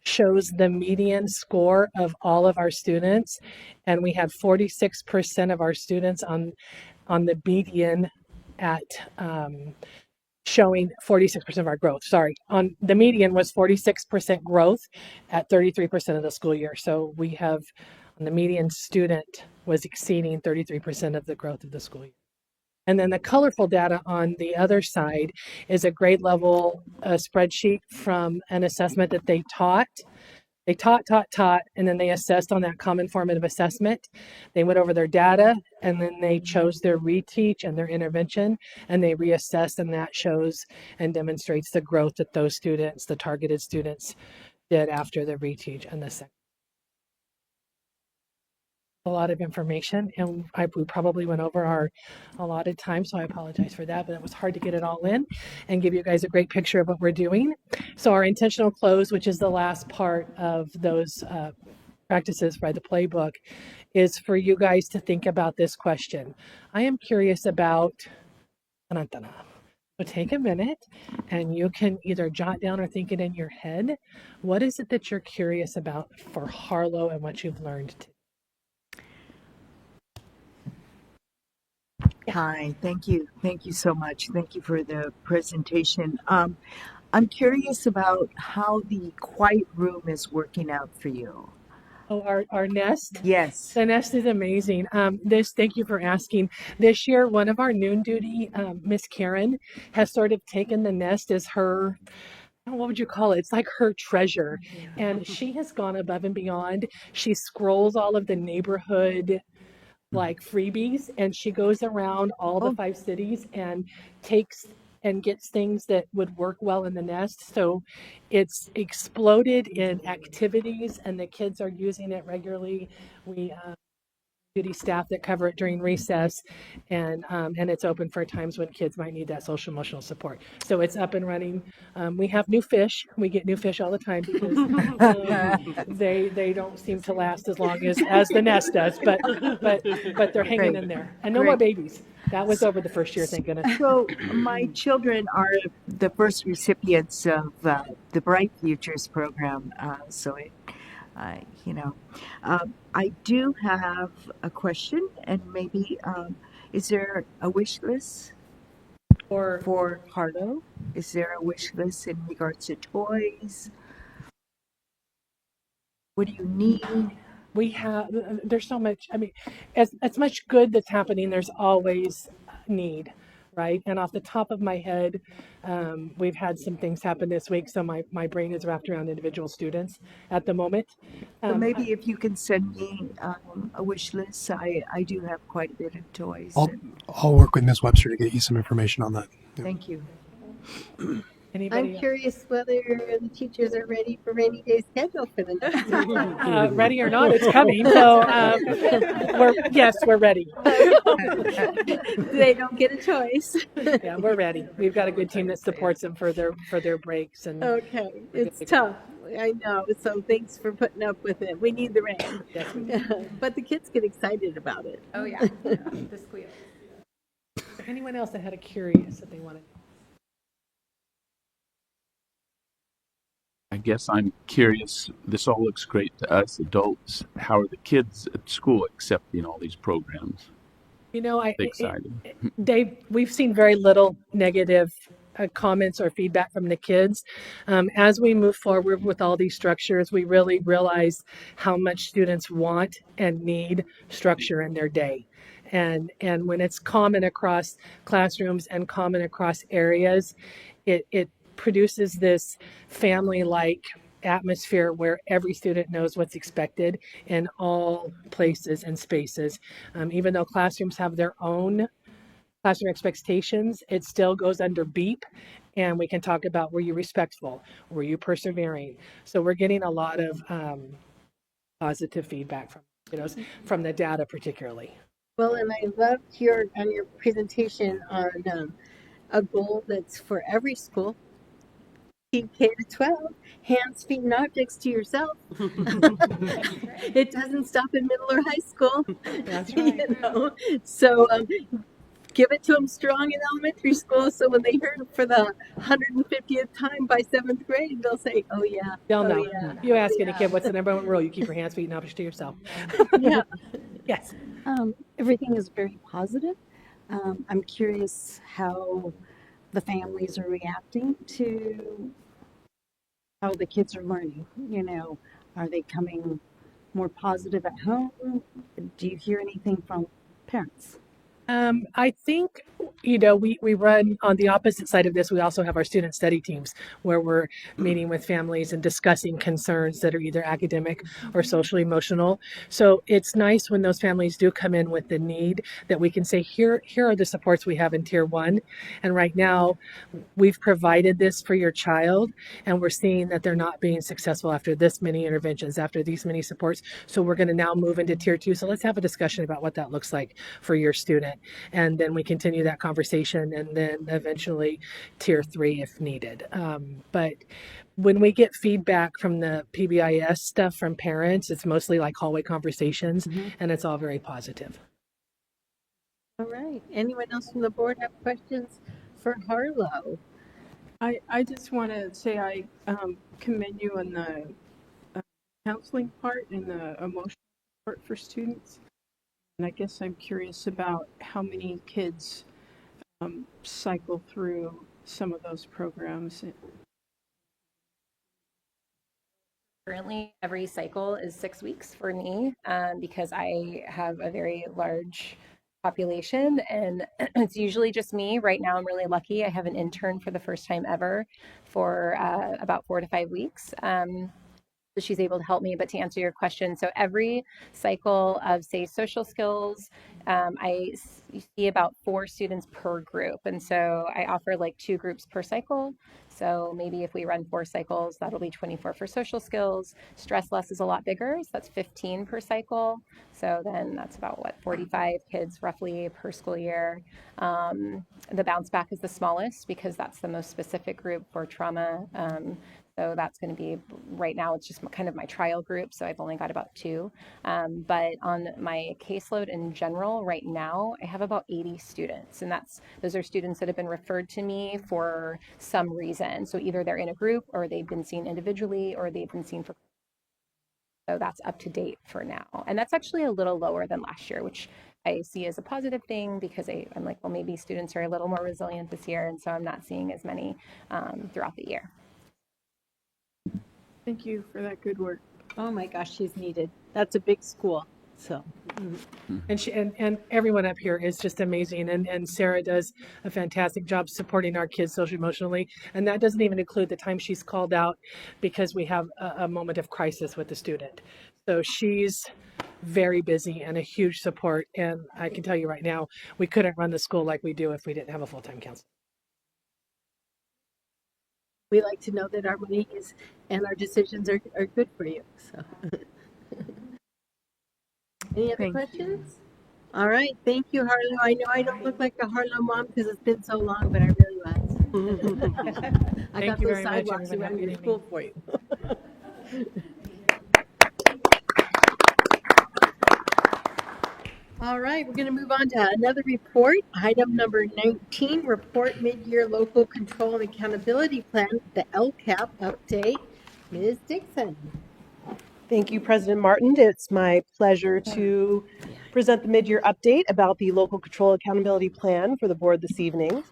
shows the median score of all of our students, and we had 46% of our students on the median at showing 46% of our growth. Sorry, on the median was 46% growth at 33% of the school year. So we have, on the median student was exceeding 33% of the growth of the school year. And then the colorful data on the other side is a grade level spreadsheet from an assessment that they taught. They taught, and then they assessed on that common formative assessment. They went over their data, and then they chose their reteach and their intervention, and they reassessed, and that shows and demonstrates the growth that those students, the targeted students, did after the reteach and the second. A lot of information, and we probably went over our allotted time, so I apologize for that, but it was hard to get it all in and give you guys a great picture of what we're doing. So our intentional close, which is the last part of those practices by the playbook, is for you guys to think about this question. I am curious about, so take a minute and you can either jot down or think it in your head. What is it that you're curious about for Harlow and what you've learned today? Hi, thank you. Thank you so much. Thank you for the presentation. I'm curious about how the quiet room is working out for you. Oh, our nest? Yes. The nest is amazing. Thank you for asking. This year, one of our noon duty, Miss Karen, has sort of taken the nest as her, what would you call it? It's like her treasure. And she has gone above and beyond. She scrolls all of the neighborhood like freebies, and she goes around all the 5 cities and takes and gets things that would work well in the nest. So it's exploded in activities, and the kids are using it regularly. We duty staff that cover it during recess, and it's open for times when kids might need that social emotional support. So it's up and running. We have new fish. We get new fish all the time because they don't seem to last as long as the nest does, but they're hanging in there. And no more babies. That was over the first year, thank goodness. So my children are the first recipients of the Bright Futures program. I do have a question, and maybe Is there a wish list for Harlow? Is there a wish list in regards to toys? What do you need? We have, there's so much, I mean, as much good that's happening, there's always need, right? And off the top of my head, we've had some things happen this week, so my brain is wrapped around individual students at the moment. So maybe if you can send me a wish list, I do have quite a bit of toys. I'll work with Ms. Webster to get you some information on that. Thank you. Anybody I'm else? curious whether the teachers are ready for rainy day schedule for the next week. Ready or not, it's coming. So we're ready. They don't get a choice. Yeah, we're ready. We've got a good team that supports them for their breaks and. Okay, it's tough. I know. So thanks for putting up with it. We need the rain. Yes. But the kids get excited about it. Oh yeah, the squeal. Anyone else that had a curious that they wanted? I guess I'm curious. This all looks great to us adults. How are the kids at school accepting all these programs? You know, Excited. We've seen very little negative comments or feedback from the kids. As we move forward with all these structures, we really realize how much students want and need structure in their day. And when it's common across classrooms and common across areas, it produces this family-like atmosphere where every student knows what's expected in all places and spaces. Even though classrooms have their own classroom expectations, it still goes under BEEP, and we can talk about, were you respectful? Were you persevering? So we're getting a lot of positive feedback from kiddos, from the data particularly. Well, and I loved your presentation on a goal that's for every school. Keep K to 12, hands, feet, and objects to yourself. It doesn't stop in middle or high school. That's right. You know? So give it to them strong in elementary school, so when they hear it for the 150th time by 7th grade, they'll say, "Oh yeah, They'll oh, know. Yeah. You ask any kid, what's the number one rule? You keep your hands, feet, and objects to yourself. Yeah. Yes. Everything is very positive. I'm curious how the families are reacting to how the kids are learning. You know, are they coming more positive at home? Do you hear anything from parents? I think, you know, we run on the opposite side of this. We also have our student study teams where we're meeting with families and discussing concerns that are either academic or social emotional. So it's nice when those families do come in with the need that we can say, here are the supports we have in Tier 1. And right now we've provided this for your child, and we're seeing that they're not being successful after this many interventions, after these many supports. So we're going to now move into Tier 2. So let's have a discussion about what that looks like for your student. And then we continue that conversation, and then eventually Tier 3 if needed. But when we get feedback from the PBIS stuff from parents, it's mostly like hallway conversations, and it's all very positive. All right. Anyone else from the board have questions for Harlow? I just want to say I commend you on the counseling part and the emotional support for students. And I guess I'm curious about how many kids cycle through some of those programs. Currently, every cycle is 6 weeks for me because I have a very large population, and it's usually just me. Right now, I'm really lucky. I have an intern for the first time ever for about 4 to 5 weeks. So she's able to help me. But to answer your question, so every cycle of, say, social skills, I see about 4 students per group. And so I offer like 2 groups per cycle. So maybe if we run 4 cycles, that'll be 24 for social skills. Stress Less is a lot bigger, so that's 15 per cycle. So then that's about 45 kids roughly per school year. The Bounce Back is the smallest because that's the most specific group for trauma. So that's going to be, right now, it's just kind of my trial group. So I've only got about 2. But on my caseload in general, right now, I have about 80 students. And those are students that have been referred to me for some reason. So either they're in a group, or they've been seen individually, or they've been seen for. So that's up to date for now. And that's actually a little lower than last year, which I see as a positive thing because I'm like, well, maybe students are a little more resilient this year, and so I'm not seeing as many throughout the year. Thank you for that good work. Oh my gosh, she's needed. That's a big school. So, And everyone up here is just amazing. And Sarah does a fantastic job supporting our kids social emotionally. And that doesn't even include the time she's called out because we have a moment of crisis with the student. So she's very busy and a huge support. And I can tell you right now, we couldn't run the school like we do if we didn't have a full-time counselor. we like to know that our money is and our decisions are good for you. So, any other questions? All right. Thank you, Harlow. I know I don't look like the Harlow mom because it's been so long, but I really was. I Thank got you those very much, sidewalks everyone. around Have a your good school for you. All right, we're going to move on to another report. Item number 19, report mid-year local control and accountability plan, the LCAP update. Ms. Dixon. Thank you, President Martin. It's my pleasure to present the mid-year update about the local control accountability plan for the board this evening.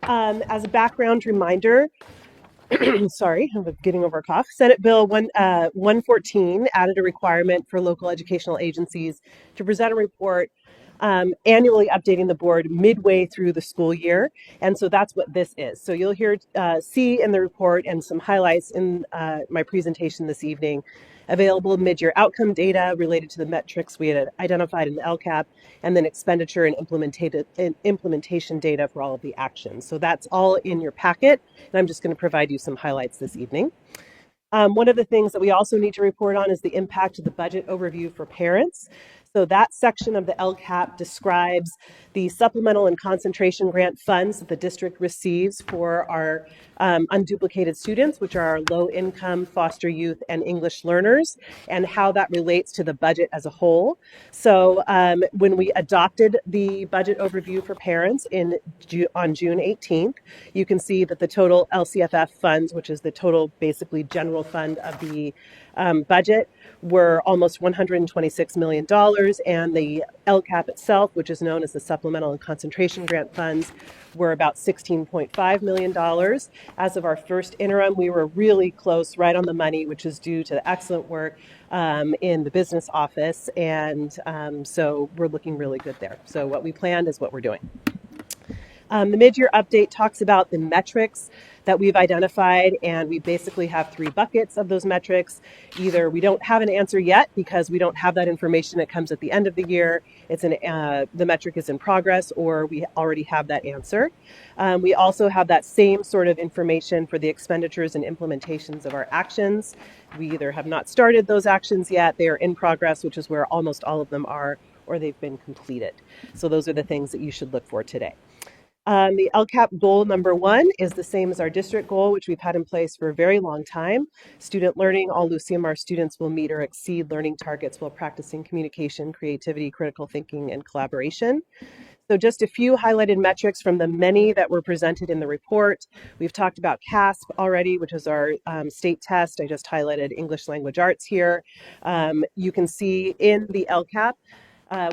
As a background reminder, sorry, I'm getting over a cough. Senate Bill 114 added a requirement for local educational agencies to present a report annually updating the board midway through the school year. And so that's what this is. So you'll see in the report and some highlights in my presentation this evening, available mid-year outcome data related to the metrics we had identified in the LCAP, and then expenditure and implementation data for all of the actions. So that's all in your packet, and I'm just going to provide you some highlights this evening. One of the things that we also need to report on is the impact of the budget overview for parents. So that section of the LCAP describes the supplemental and concentration grant funds that the district receives for our unduplicated students, which are our low-income foster youth and English learners, and how that relates to the budget as a whole. So when we adopted the budget overview for parents on June 18th, you can see that the total LCFF funds, which is the total basically general fund of the budget, were almost $126 million, and the LCAP itself, which is known as the Supplemental and Concentration Grant Funds, were about $16.5 million. As of our first interim, we were really close, right on the money, which is due to the excellent work in the business office, and so we're looking really good there. So what we planned is what we're doing. The mid-year update talks about the metrics that we've identified, and we basically have three buckets of those metrics. Either we don't have an answer yet because we don't have that information, it comes at the end of the year, the metric is in progress, or we already have that answer. We also have that same sort of information for the expenditures and implementations of our actions. We either have not started those actions yet, they are in progress, which is where almost all of them are, or they've been completed. So those are the things that you should look for today. The LCAP goal number 1 is the same as our district goal, which we've had in place for a very long time. Student learning, all LUCMR students will meet or exceed learning targets while practicing communication, creativity, critical thinking, and collaboration. So just a few highlighted metrics from the many that were presented in the report. We've talked about CASP already, which is our state test. I just highlighted English language arts here. You can see in the LCAP,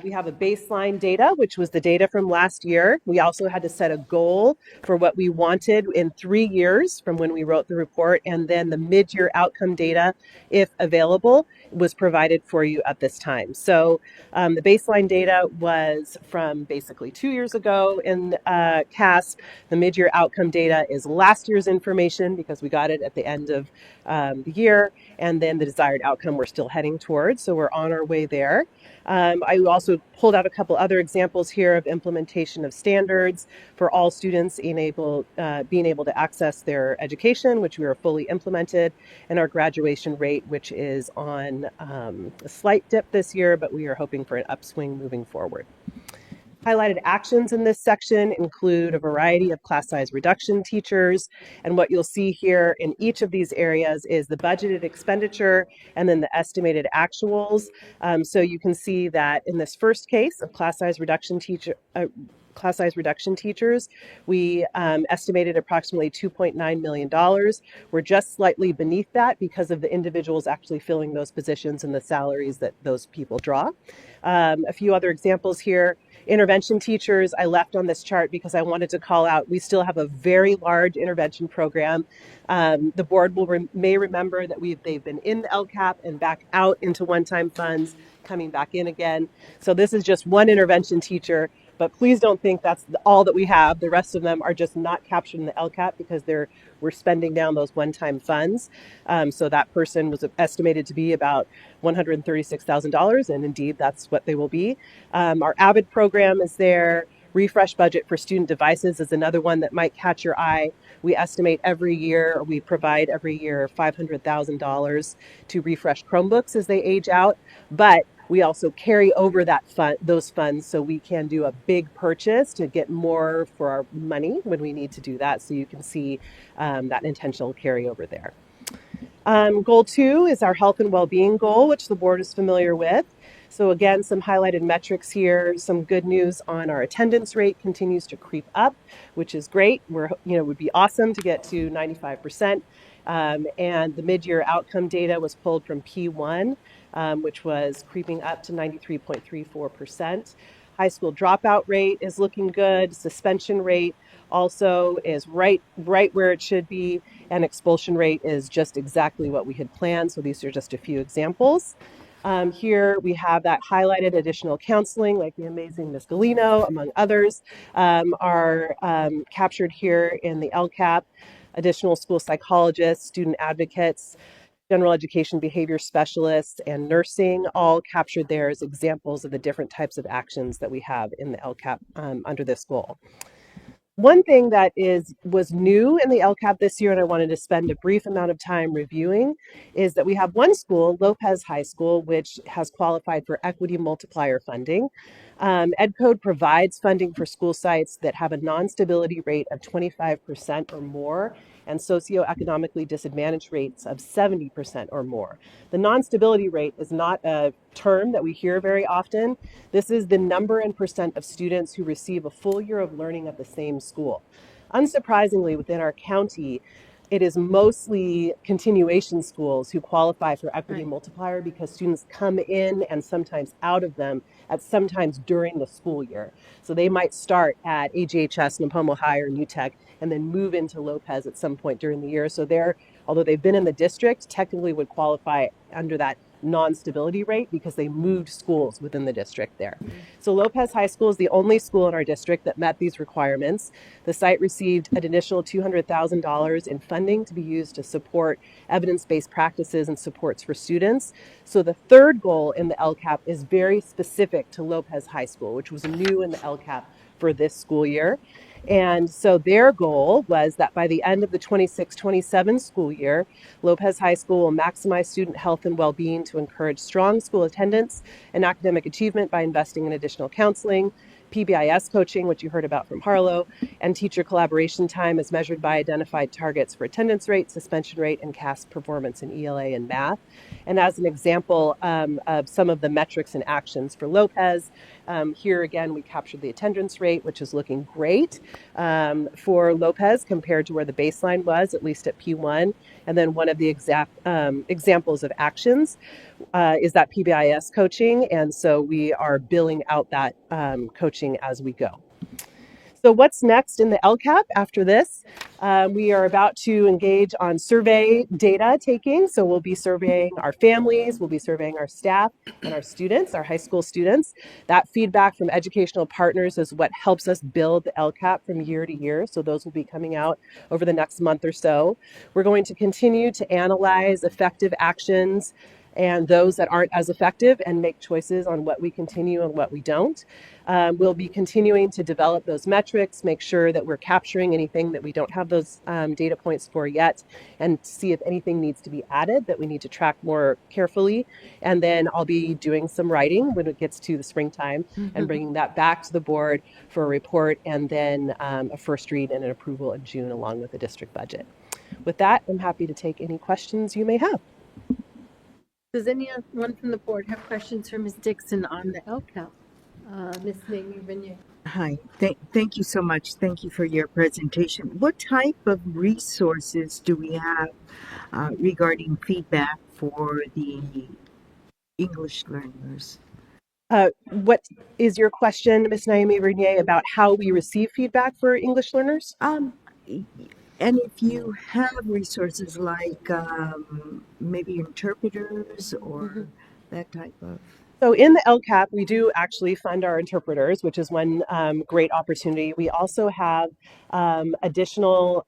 we have a baseline data, which was the data from last year. We also had to set a goal for what we wanted in 3 years from when we wrote the report, and then the mid-year outcome data, if available, was provided for you at this time. So the baseline data was from basically 2 years ago in CASP. The mid-year outcome data is last year's information because we got it at the end of the year, and then the desired outcome we're still heading towards, so we're on our way there. I also pulled out a couple other examples here of implementation of standards for all students being able to access their education, which we are fully implemented, and our graduation rate, which is on a slight dip this year, but we are hoping for an upswing moving forward. Highlighted actions in this section include a variety of class size reduction teachers, and what you'll see here in each of these areas is the budgeted expenditure and then the estimated actuals. So you can see that in this first case of class size reduction class size reduction teachers. We estimated approximately $2.9 million. We're just slightly beneath that because of the individuals actually filling those positions and the salaries that those people draw. A few other examples here. Intervention teachers, I left on this chart because I wanted to call out, we still have a very large intervention program. The board may remember that they've been in the LCAP and back out into one-time funds, coming back in again. So this is just one intervention teacher, but please don't think that's all that we have. The rest of them are just not captured in the LCAP because we're spending down those one-time funds. So that person was estimated to be about $136,000, and indeed that's what they will be. Our AVID program is there. Refresh budget for student devices is another one that might catch your eye. We estimate we provide every year $500,000 to refresh Chromebooks as they age out, but we also carry over those funds so we can do a big purchase to get more for our money when we need to do that. So you can see that intentional carryover there. Goal 2 is our health and well-being goal, which the board is familiar with. So again, some highlighted metrics here. Some good news on our attendance rate continues to creep up, which is great. It would be awesome to get to 95%. And the mid-year outcome data was pulled from P1, which was creeping up to 93.34%. High school dropout rate is looking good. Suspension rate also is right where it should be. And expulsion rate is just exactly what we had planned. So these are just a few examples. Here we have that highlighted. Additional counseling, like the amazing Ms. Galino, among others, are captured here in the LCAP. Additional school psychologists, student advocates, general education behavior specialists, and nursing, all captured there as examples of the different types of actions that we have in the LCAP under this goal. One thing that was new in the LCAP this year, and I wanted to spend a brief amount of time reviewing, is that we have one school, Lopez High School, which has qualified for equity multiplier funding. EdCode provides funding for school sites that have a non-stability rate of 25% or more and socioeconomically disadvantaged rates of 70% or more. The non-stability rate is not a term that we hear very often. This is the number and percent of students who receive a full year of learning at the same school. Unsurprisingly, within our county, it is mostly continuation schools who qualify for equity multiplier because students come in and sometimes out of them at sometimes during the school year. So they might start at AGHS, Napomo High, or UTEC, and then move into Lopez at some point during the year. So although they've been in the district, technically would qualify under that non-stability rate because they moved schools within the district there. So Lopez High School is the only school in our district that met these requirements. The site received an additional $200,000 in funding to be used to support evidence-based practices and supports for students. So the third goal in the LCAP is very specific to Lopez High School, which was new in the LCAP for this school year. And so their goal was that by the end of the 26-27 school year, Lopez High School will maximize student health and well-being to encourage strong school attendance and academic achievement by investing in additional counseling, PBIS coaching, which you heard about from Harlow, and teacher collaboration time as measured by identified targets for attendance rate, suspension rate, and CAS performance in ELA and math. And as an example of some of the metrics and actions for Lopez, here again, we captured the attendance rate, which is looking great for Lopez compared to where the baseline was, at least at P1. And then one of the examples of actions is that PBIS coaching. And so we are billing out that coaching as we go. So what's next in the LCAP after this? We are about to engage on survey data taking. So we'll be surveying our families, we'll be surveying our staff and our students, our high school students. That feedback from educational partners is what helps us build the LCAP from year to year. So those will be coming out over the next month or so. We're going to continue to analyze effective actions and those that aren't as effective and make choices on what we continue and what we don't. We'll be continuing to develop those metrics, make sure that we're capturing anything that we don't have those data points for yet, and see if anything needs to be added that we need to track more carefully. And then I'll be doing some writing when it gets to the springtime and bringing that back to the board for a report and then a first read and an approval in June along with the district budget. With that, I'm happy to take any questions you may have. Does anyone from the board have questions for Ms. Dixon on the LCAP? Ms. Mamie Renier. Hi, thank you so much. Thank you for your presentation. What type of resources do we have regarding feedback for the English learners? What is your question, Ms. Naomi Renier, about how we receive feedback for English learners? And if you have resources like maybe interpreters or that type of. So in the LCAP, we do actually fund our interpreters, which is one great opportunity. We also have additional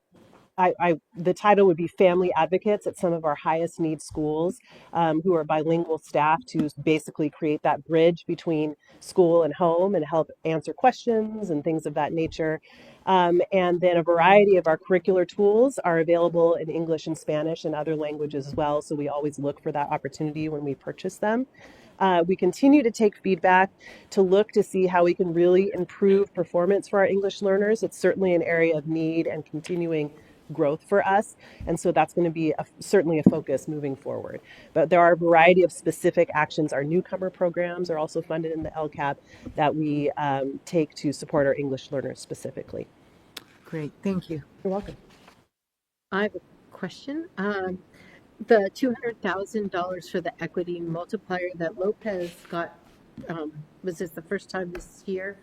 the title would be family advocates at some of our highest need schools who are bilingual staff to basically create that bridge between school and home and help answer questions and things of that nature. And then a variety of our curricular tools are available in English and Spanish and other languages as well. So we always look for that opportunity when we purchase them. We continue to take feedback to look to see how we can really improve performance for our English learners. It's certainly an area of need and continuing growth for us. And so that's going to be certainly a focus moving forward. But there are a variety of specific actions. Our newcomer programs are also funded in the LCAP that we take to support our English learners specifically. Great, thank you. You're welcome. I have a question. The $200,000 for the equity multiplier that Lopez got, was this the first time this year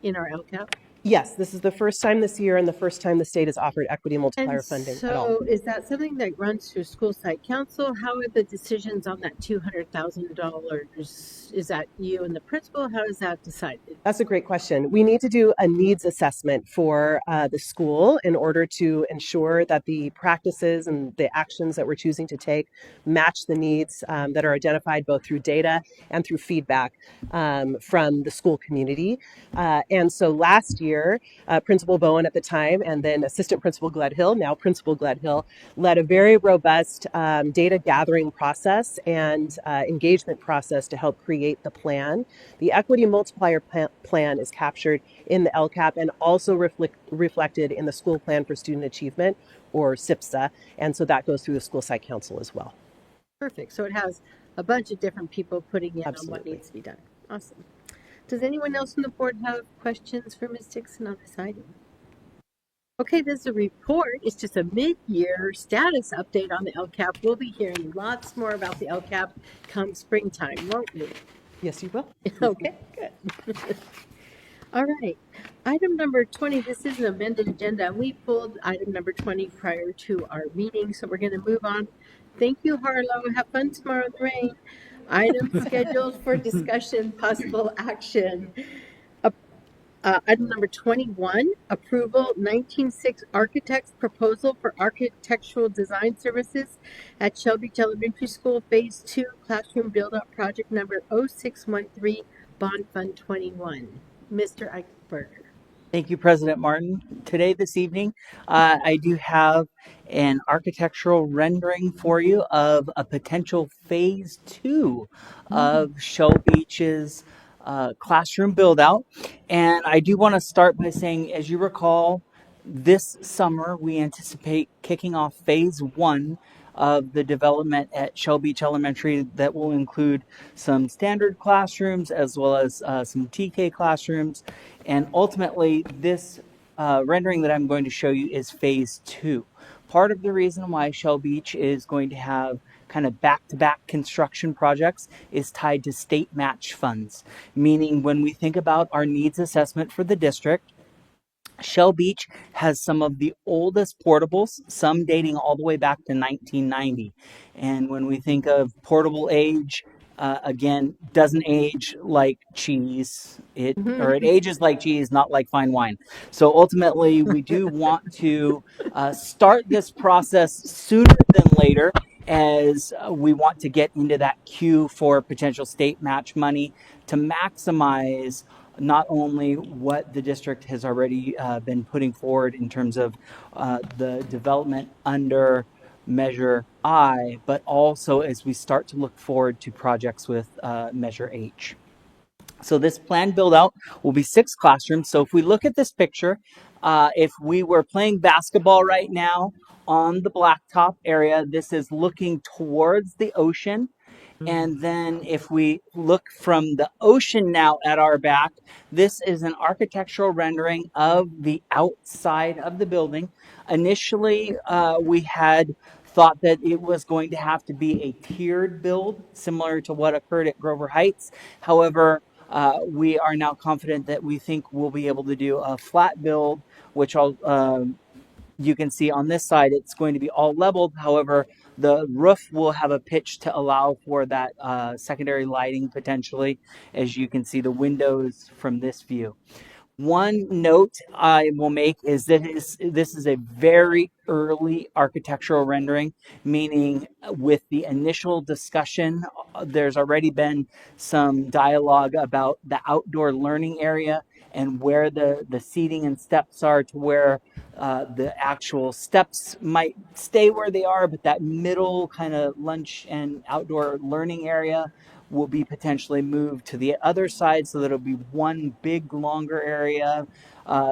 in our LCAP? Yes, this is the first time this year and the first time the state has offered equity multiplier funding at all. So is that something that runs through school site council? How are the decisions on that $200,000? Is that you and the principal? How is that decided? That's a great question. We need to do a needs assessment for the school in order to ensure that the practices and the actions that we're choosing to take match the needs that are identified both through data and through feedback from the school community. And so last year, Principal Bowen at the time, and then Assistant Principal Gledhill, now Principal Gledhill, led a very robust data gathering process and engagement process to help create the plan. The equity multiplier plan is captured in the LCAP and also reflected in the School Plan for Student Achievement, or SIPSA, and so that goes through the school site council as well. Perfect. So it has a bunch of different people putting in Absolutely. on what needs to be done. Awesome. Does anyone else on the board have questions for Ms. Dixon on this item? Okay, this is a report. It's just a mid-year status update on the LCAP. We'll be hearing lots more about the LCAP come springtime, won't we? Yes, you will. Okay, good. All right. Item number 20, this is an amended agenda. We pulled item number 20 prior to our meeting, so we're going to move on. Thank you, Harlow. Have fun tomorrow in the rain. Item scheduled for discussion, possible action. Item number 21, approval 196 Architects Proposal for Architectural Design Services at Shell Beach Elementary School Phase 2 Classroom Build-Out Project number 0613, Bond Fund 21. Mr. Eichberger. Thank you, President Martin. Today, this evening, I do have an architectural rendering for you of a potential phase 2 of Shell Beach's classroom build out. And I do want to start by saying, as you recall, this summer we anticipate kicking off phase 1 of the development at Shell Beach Elementary that will include some standard classrooms as well as some TK classrooms. And ultimately, this rendering that I'm going to show you is phase 2. Part of the reason why Shell Beach is going to have kind of back-to-back construction projects is tied to state match funds, meaning when we think about our needs assessment for the district, Shell Beach has some of the oldest portables, some dating all the way back to 1990. And when we think of portable age, again, doesn't age like cheese. It ages like cheese, not like fine wine. So ultimately, we do want to start this process sooner than later, as we want to get into that queue for potential state match money to maximize not only what the district has already been putting forward in terms of the development under Measure I, but also as we start to look forward to projects with Measure H. So this planned build out will be 6 classrooms. So if we look at this picture, if we were playing basketball right now on the blacktop area, this is looking towards the ocean. And then if we look from the ocean now at our back, this is an architectural rendering of the outside of the building. Initially, we had thought that it was going to have to be a tiered build, similar to what occurred at Grover Heights. However, we are now confident that we think we'll be able to do a flat build, which you can see on this side, it's going to be all leveled. However, the roof will have a pitch to allow for that secondary lighting potentially, as you can see the windows from this view. One note I will make is that this is a very early architectural rendering, meaning with the initial discussion, there's already been some dialogue about the outdoor learning area and where the seating and steps are, to where the actual steps might stay where they are, but that middle kind of lunch and outdoor learning area will be potentially moved to the other side, so that it'll be one big longer area,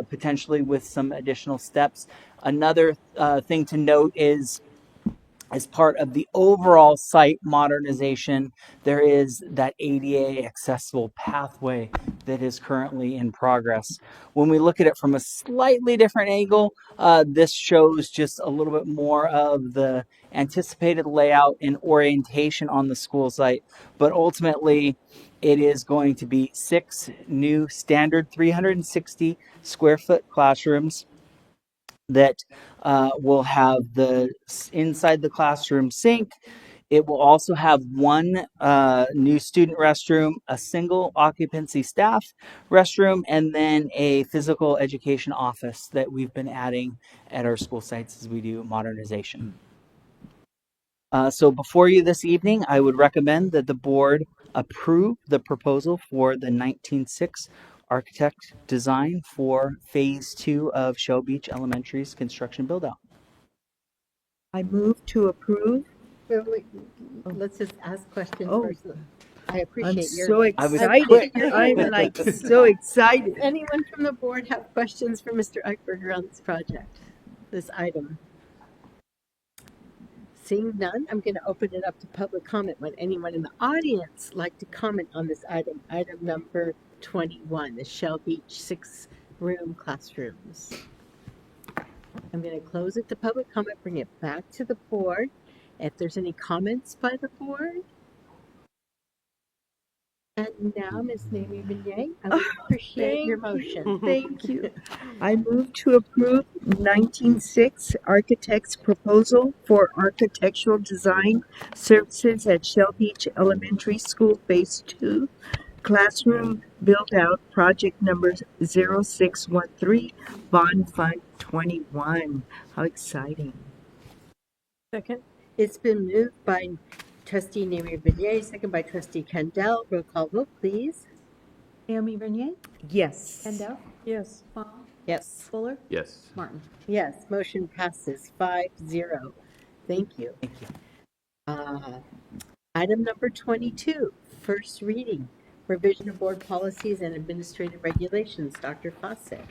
potentially with some additional steps. Another thing to note is, as part of the overall site modernization, there is that ADA accessible pathway that is currently in progress. When we look at it from a slightly different angle, this shows just a little bit more of the anticipated layout and orientation on the school site. But ultimately, it is going to be 6 new standard 360 square foot classrooms that will have the inside the classroom sink. It will also have one new student restroom, a single occupancy staff restroom, and then a physical education office that we've been adding at our school sites as we do modernization. So before you this evening, I would recommend that the board approve the proposal for the 19.6 architect design for phase 2 of Shell Beach Elementary's construction build-out. I move to approve. Wait, let's just ask questions first. I I'm appreciate so your excited. I'm like so excited. Anyone from the board have questions for Mr. Eichberger on this project, this item? Seeing none, I'm going to open it up to public comment. Would anyone in the audience like to comment on this item, item number 21, the Shell Beach 6-room classrooms? I'm going to close it to public comment, bring it back to the board. If there's any comments by the board. And now, Ms. Naomi Beignet, I would appreciate your motion. Thank you. I move to approve 19.6 architect's proposal for architectural design services at Shell Beach Elementary School Phase 2, classroom build-out project number 0613, bond fund 21. How exciting. Second. It's been moved by Trustee Naomi Beignet, second by Trustee Kendall. Roll call vote, please. Naomi Bernier? Yes. Kendall? Yes. Vaughn? Yes. Fuller? Yes. Martin? Yes, motion passes 5-0. Thank you. Thank you. Item number 22, first reading, revision of board policies and administrative regulations. Dr. Fawcett.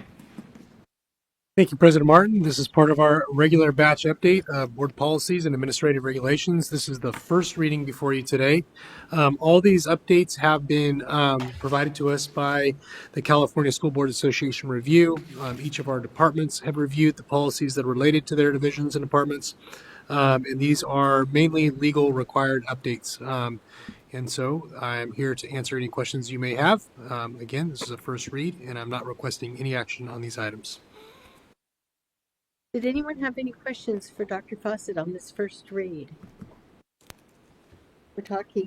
Thank you, President Martin. This is part of our regular batch update of board policies and administrative regulations. This is the first reading before you today. All these updates have been provided to us by the California School Board Association review. Each of our departments have reviewed the policies that are related to their divisions and departments. And these are mainly legal required updates. And so I'm here to answer any questions you may have. Again, this is a first read, and I'm not requesting any action on these items. Did anyone have any questions for Dr. Fawcett on this first read? We're talking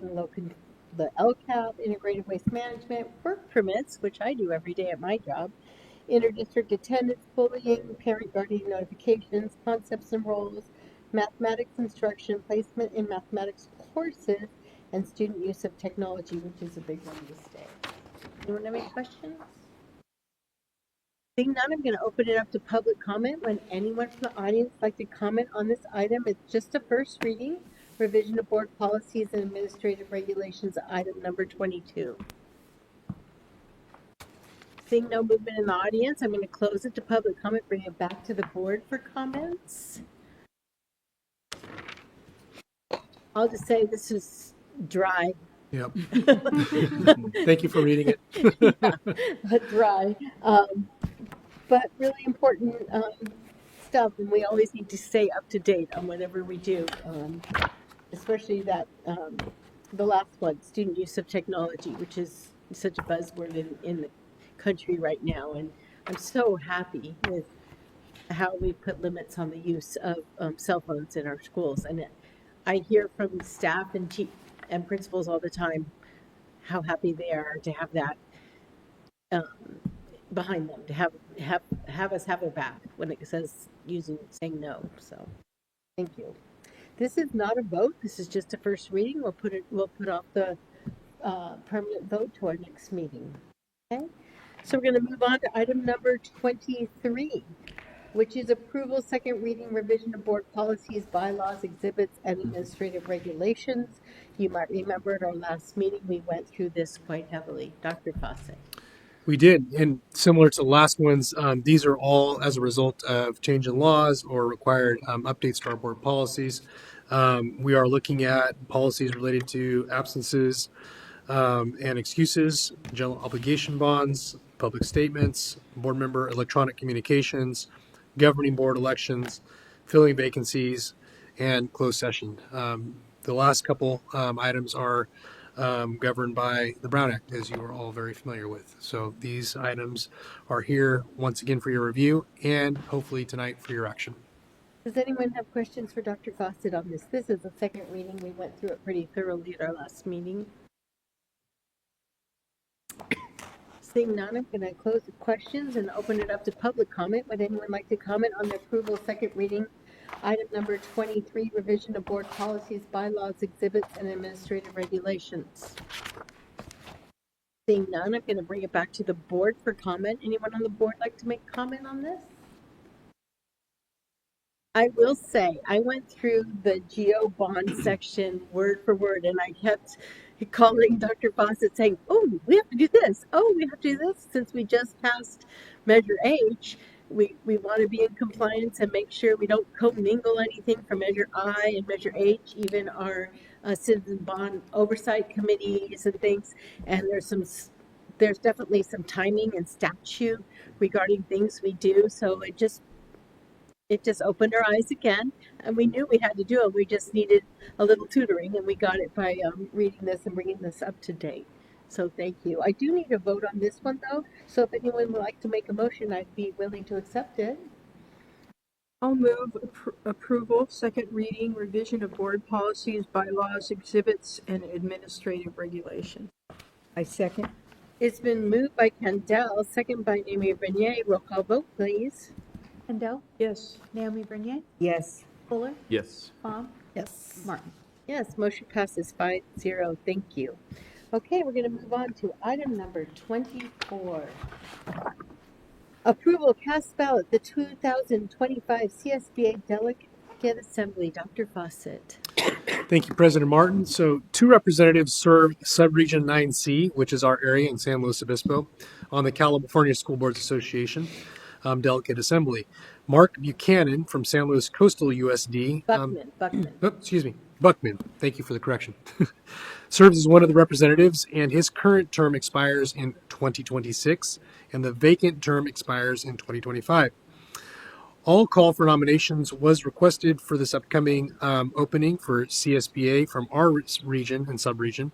the LCAP, integrated waste management, work permits, which I do every day at my job, interdistrict attendance, bullying, parent guardian notifications, concepts and roles, mathematics instruction, placement in mathematics courses, and student use of technology, which is a big one these days. Anyone have any questions? Seeing none, I'm going to open it up to public comment. When anyone from the audience like to comment on this item, it's just a first reading, revision of board policies and administrative regulations, item number 22. Seeing no movement in the audience, I'm going to close it to public comment, bring it back to the board for comments. I'll just say this is Dry. Yep. Thank you for reading it. Yeah, dry. But really important stuff, and we always need to stay up to date on whatever we do, especially that the last one, student use of technology, which is such a buzzword in the country right now. And I'm so happy with how we put limits on the use of cell phones in our schools. And I hear from staff and principals all the time how happy they are to have that behind them, to have us have it back when it says saying no. So thank you. This is not a vote. This is just a first reading. We'll put off the permanent vote to our next meeting. Okay. So we're going to move on to item number 23, which is approval, second reading, revision of board policies, bylaws, exhibits, and administrative regulations. You might remember at our last meeting, we went through this quite heavily. Dr. Fawcett. We did, and similar to the last ones, these are all as a result of change in laws or required updates to our board policies. We are looking at policies related to absences and excuses, general obligation bonds, public statements, board member electronic communications, governing board elections, filling vacancies, and closed session. The last couple items are governed by the Brown Act, as you are all very familiar with. So these items are here once again for your review and hopefully tonight for your action. Does anyone have questions for Dr. Fawcett on this? This is the second reading. We went through it pretty thoroughly at our last meeting. Seeing none, I'm going to close the questions and open it up to public comment. Would anyone like to comment on the approval of second reading? Item number 23, revision of board policies, bylaws, exhibits, and administrative regulations. Seeing none, I'm going to bring it back to the board for comment. Anyone on the board like to make comment on this? I will say, I went through the GEO bond section word for word, and I kept calling Dr. Fawcett saying, oh, we have to do this. Oh, we have to do this. Since we just passed Measure H, we want to be in compliance and make sure we don't commingle anything from Measure I and Measure H, even our citizen bond oversight committees and things. And there's definitely some timing and statute regarding things we do. So it just opened our eyes again, and we knew we had to do it. We just needed a little tutoring, and we got it by reading this and bringing this up to date. So thank you. I do need a vote on this one, though. So if anyone would like to make a motion, I'd be willing to accept it. I'll move approval, second reading, revision of board policies, bylaws, exhibits, and administrative regulations. I second. It's been moved by Kendall, second by Naomi Bernier. Roll call vote, please. Kendall? Yes. Naomi Bernier? Yes. Fuller? Yes. Baum? Yes. Martin? Yes, motion passes 5-0. Thank you. Okay, we're going to move on to item number 24. Approval of cast ballot, the 2025 CSBA Delegate Assembly. Dr. Fawcett. Thank you, President Martin. So 2 representatives serve Subregion 9C, which is our area in San Luis Obispo, on the California School Boards Association Delegate Assembly. Mark Buchanan from San Luis Coastal USD. Buckman. Thank you for the correction. Serves as one of the representatives, and his current term expires in 2026, and the vacant term expires in 2025. All call for nominations was requested for this upcoming opening for CSBA from our region and subregion.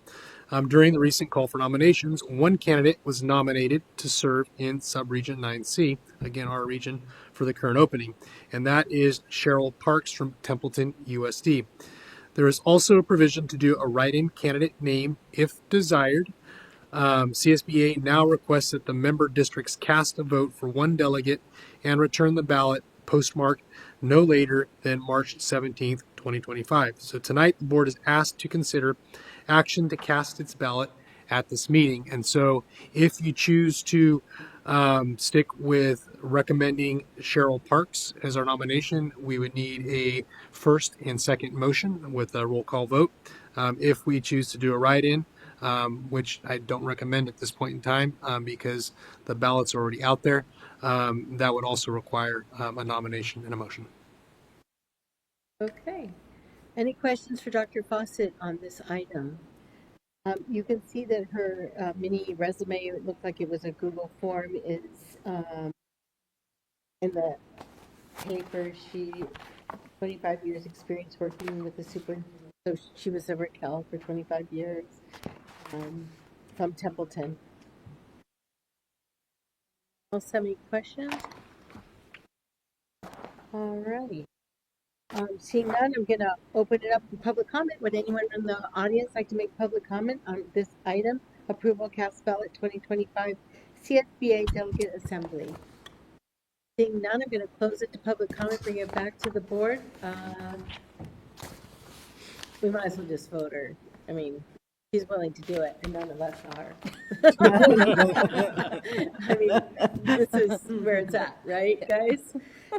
During the recent call for nominations, one candidate was nominated to serve in Subregion 9C, again our region, for the current opening, and that is Cheryl Parks from Templeton USD. There is also a provision to do a write-in candidate name if desired. CSBA now requests that the member districts cast a vote for one delegate and return the ballot postmarked no later than March 17th, 2025. So tonight the board is asked to consider action to cast its ballot at this meeting. And so if you choose to stick with recommending Cheryl Parks as our nomination, we would need a first and second motion with a roll call vote. If we choose to do a write-in, which I don't recommend at this point in time because the ballots are already out there, that would also require a nomination and a motion. Okay. Any questions for Dr. Fawcett on this item? You can see that her mini resume, it looked like it was a Google form, is in the paper. She 25 years experience working with the superintendent. So she was a Raquel for 25 years from Templeton. Else have any questions? All righty. Seeing none, I'm going to open it up for public comment. Would anyone in the audience like to make public comment on this item? Approval cast ballot 2025 CSBA Delegate Assembly. Seeing none, I'm going to close it to public comment, bring it back to the board. We might as well just vote her. I mean, she's willing to do it, and none of us are. I mean, this is where it's at, right, guys?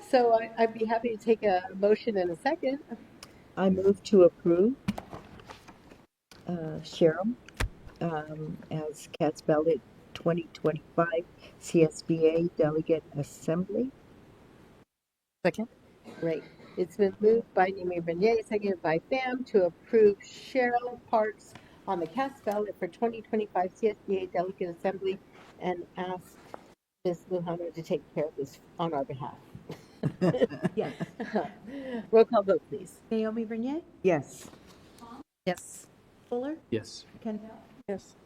So I'd be happy to take a motion in a second. I move to approve Cheryl as cast ballot 2025 CSBA Delegate Assembly. Second. Great. It's been moved by Nimi Bernier, seconded by FAM, to approve Cheryl Parks on the cast ballot for 2025 CSBA Delegate Assembly, and ask Ms. Lujano to take care of this on our behalf. Yes. Roll call vote, please. Naomi Bernier? Yes. Yes. Fuller? Yes. Kendall? Yes.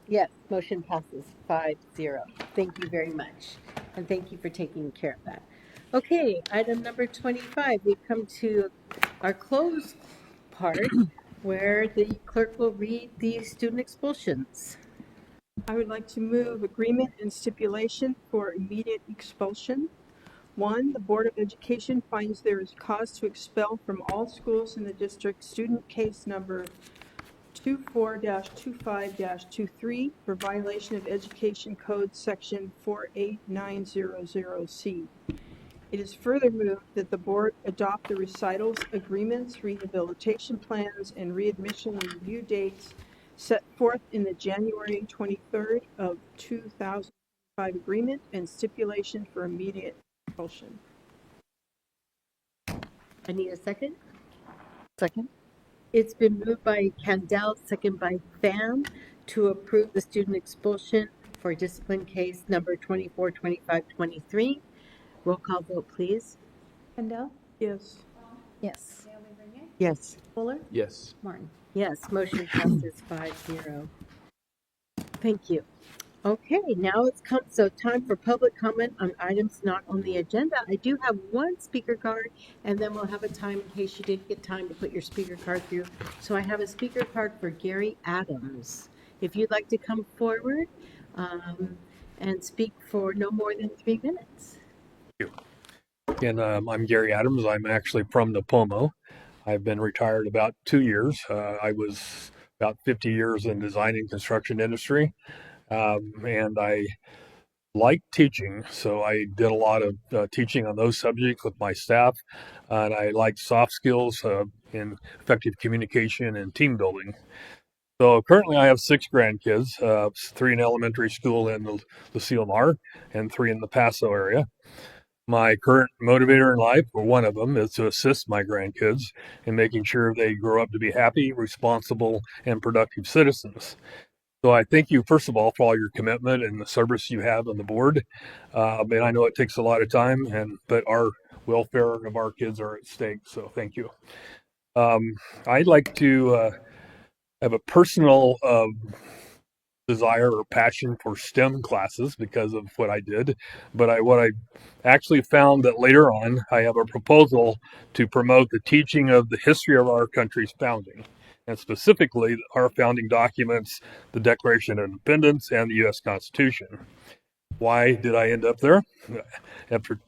Yes, motion passes 5-0. Thank you very much, and thank you for taking care of that. Okay, item number 25, we've come to our closed part where the clerk will read the student expulsions. I would like to move agreement and stipulation for immediate expulsion. 1, the Board of Education finds there is cause to expel from all schools in the district student case number 24-25-23 for violation of Education Code Section 48900C. It is further moved that the board adopt the recitals, agreements, rehabilitation plans, and readmission review dates set forth in the January 23rd of 2005 agreement and stipulation for immediate expulsion. I need a second. Second. It's been moved by Candell, second by Pham, to approve the student expulsion for discipline case number 24-25-23. Roll call vote, please. Kendall? Yes. Yes. Yes. Fuller? Yes. Martin? Yes, motion passes 5-0. Thank you. Okay, now it's come, so time for public comment on items not on the agenda. I do have one speaker card, and then we'll have a time in case you didn't get time to put your speaker card through. So I have a speaker card for Gary Adams. If you'd like to come forward and speak for no more than 3 minutes. Thank you. And I'm Gary Adams. I'm actually from Napomo. I've been retired about 2 years. I was about 50 years in design and construction industry. And I like teaching, so I did a lot of teaching on those subjects with my staff, and I like soft skills in effective communication and team building. So currently I have 6 grandkids, 3 in elementary school in the Lucille Mar and 3 in the Paso area. My current motivator in life, or one of them, is to assist my grandkids in making sure they grow up to be happy, responsible, and productive citizens. So I thank you, first of all, for all your commitment and the service you have on the board. And I know it takes a lot of time, but our welfare of our kids are at stake. So thank you. I'd like to have a personal desire or passion for STEM classes because of what I did. But what I actually found that later on, I have a proposal to promote the teaching of the history of our country's founding, and specifically our founding documents, the Declaration of Independence and the U.S. Constitution. Why did I end up there? After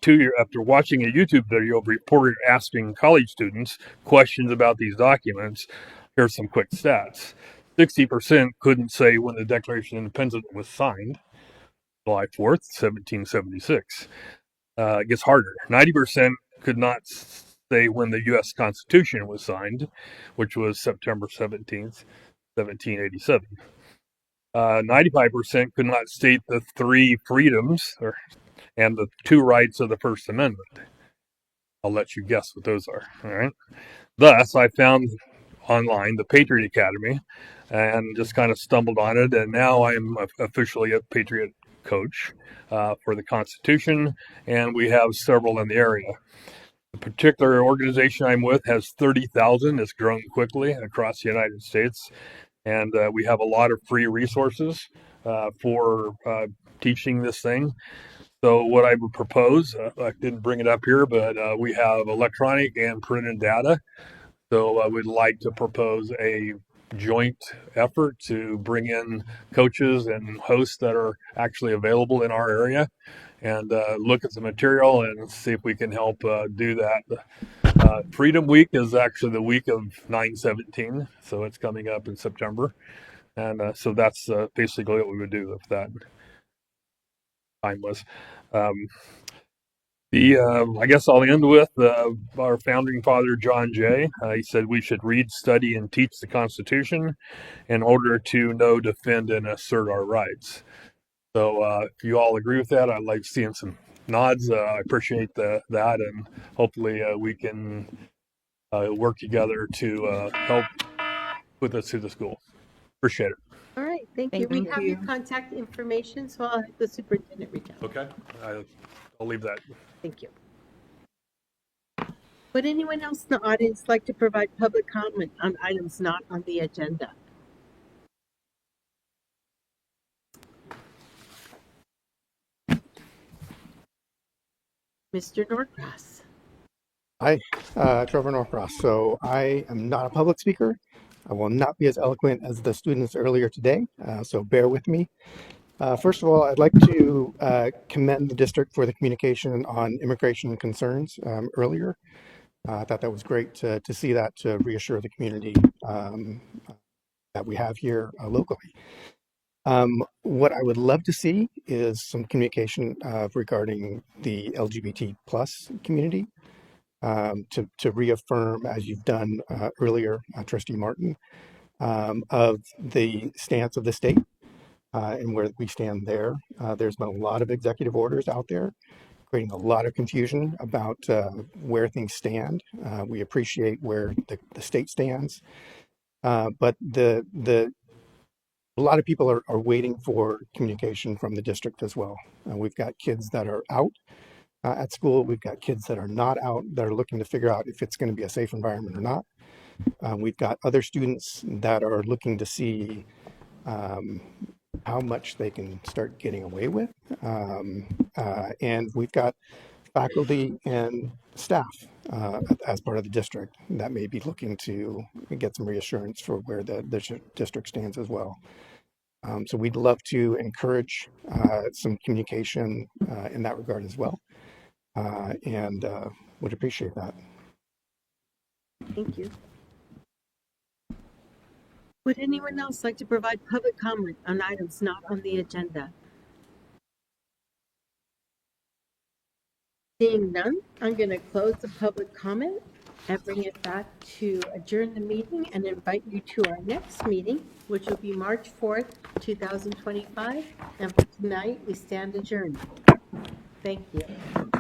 watching a YouTube video of a reporter asking college students questions about these documents, here's some quick stats. 60% couldn't say when the Declaration of Independence was signed, July 4th, 1776. It gets harder. 90% could not say when the U.S. Constitution was signed, which was September 17th, 1787. 95% could not state the 3 freedoms and the 2 rights of the First Amendment. I'll let you guess what those are. All right. Thus, I found online, the Patriot Academy, and just kind of stumbled on it. And now I'm officially a Patriot coach for the Constitution, and we have several in the area. The particular organization I'm with has 30,000. It's grown quickly across the United States, and we have a lot of free resources for teaching this thing. So what I would propose, I didn't bring it up here, but we have electronic and printed data. So I would like to propose a joint effort to bring in coaches and hosts that are actually available in our area and look at the material and see if we can help do that. Freedom Week is actually the week of 9/17, so it's coming up in September. And so that's basically what we would do if that time was. I guess I'll end with our founding father, John Jay. He said we should read, study, and teach the Constitution in order to know, defend, and assert our rights. So if you all agree with that, I'd like seeing some nods. I appreciate that, and hopefully we can work together to help put this through the school. Appreciate it. All right, thank you. We have your contact information, so I'll have the superintendent reach out. Okay, I'll leave that. Thank you. Would anyone else in the audience like to provide public comment on items not on the agenda? Mr. Norcross. Hi, Trevor Norcross. So I am not a public speaker. I will not be as eloquent as the students earlier today, so bear with me. First of all, I'd like to commend the district for the communication on immigration concerns earlier. I thought that was great to see that, to reassure the community that we have here locally. What I would love to see is some communication regarding the LGBT plus community, to reaffirm, as you've done earlier, Trustee Martin, of the stance of the state and where we stand there. There's been a lot of executive orders out there creating a lot of confusion about where things stand. We appreciate where the state stands, but a lot of people are waiting for communication from the district as well. We've got kids that are out at school. We've got kids that are not out, that are looking to figure out if it's going to be a safe environment or not. We've got other students that are looking to see how much they can start getting away with. And we've got faculty and staff as part of the district that may be looking to get some reassurance for where the district stands as well. So we'd love to encourage some communication in that regard as well, and would appreciate that. Thank you. Would anyone else like to provide public comment on items not on the agenda? Seeing none, I'm going to close the public comment and bring it back to adjourn the meeting and invite you to our next meeting, which will be March 4th, 2025. And for tonight, we stand adjourned. Thank you.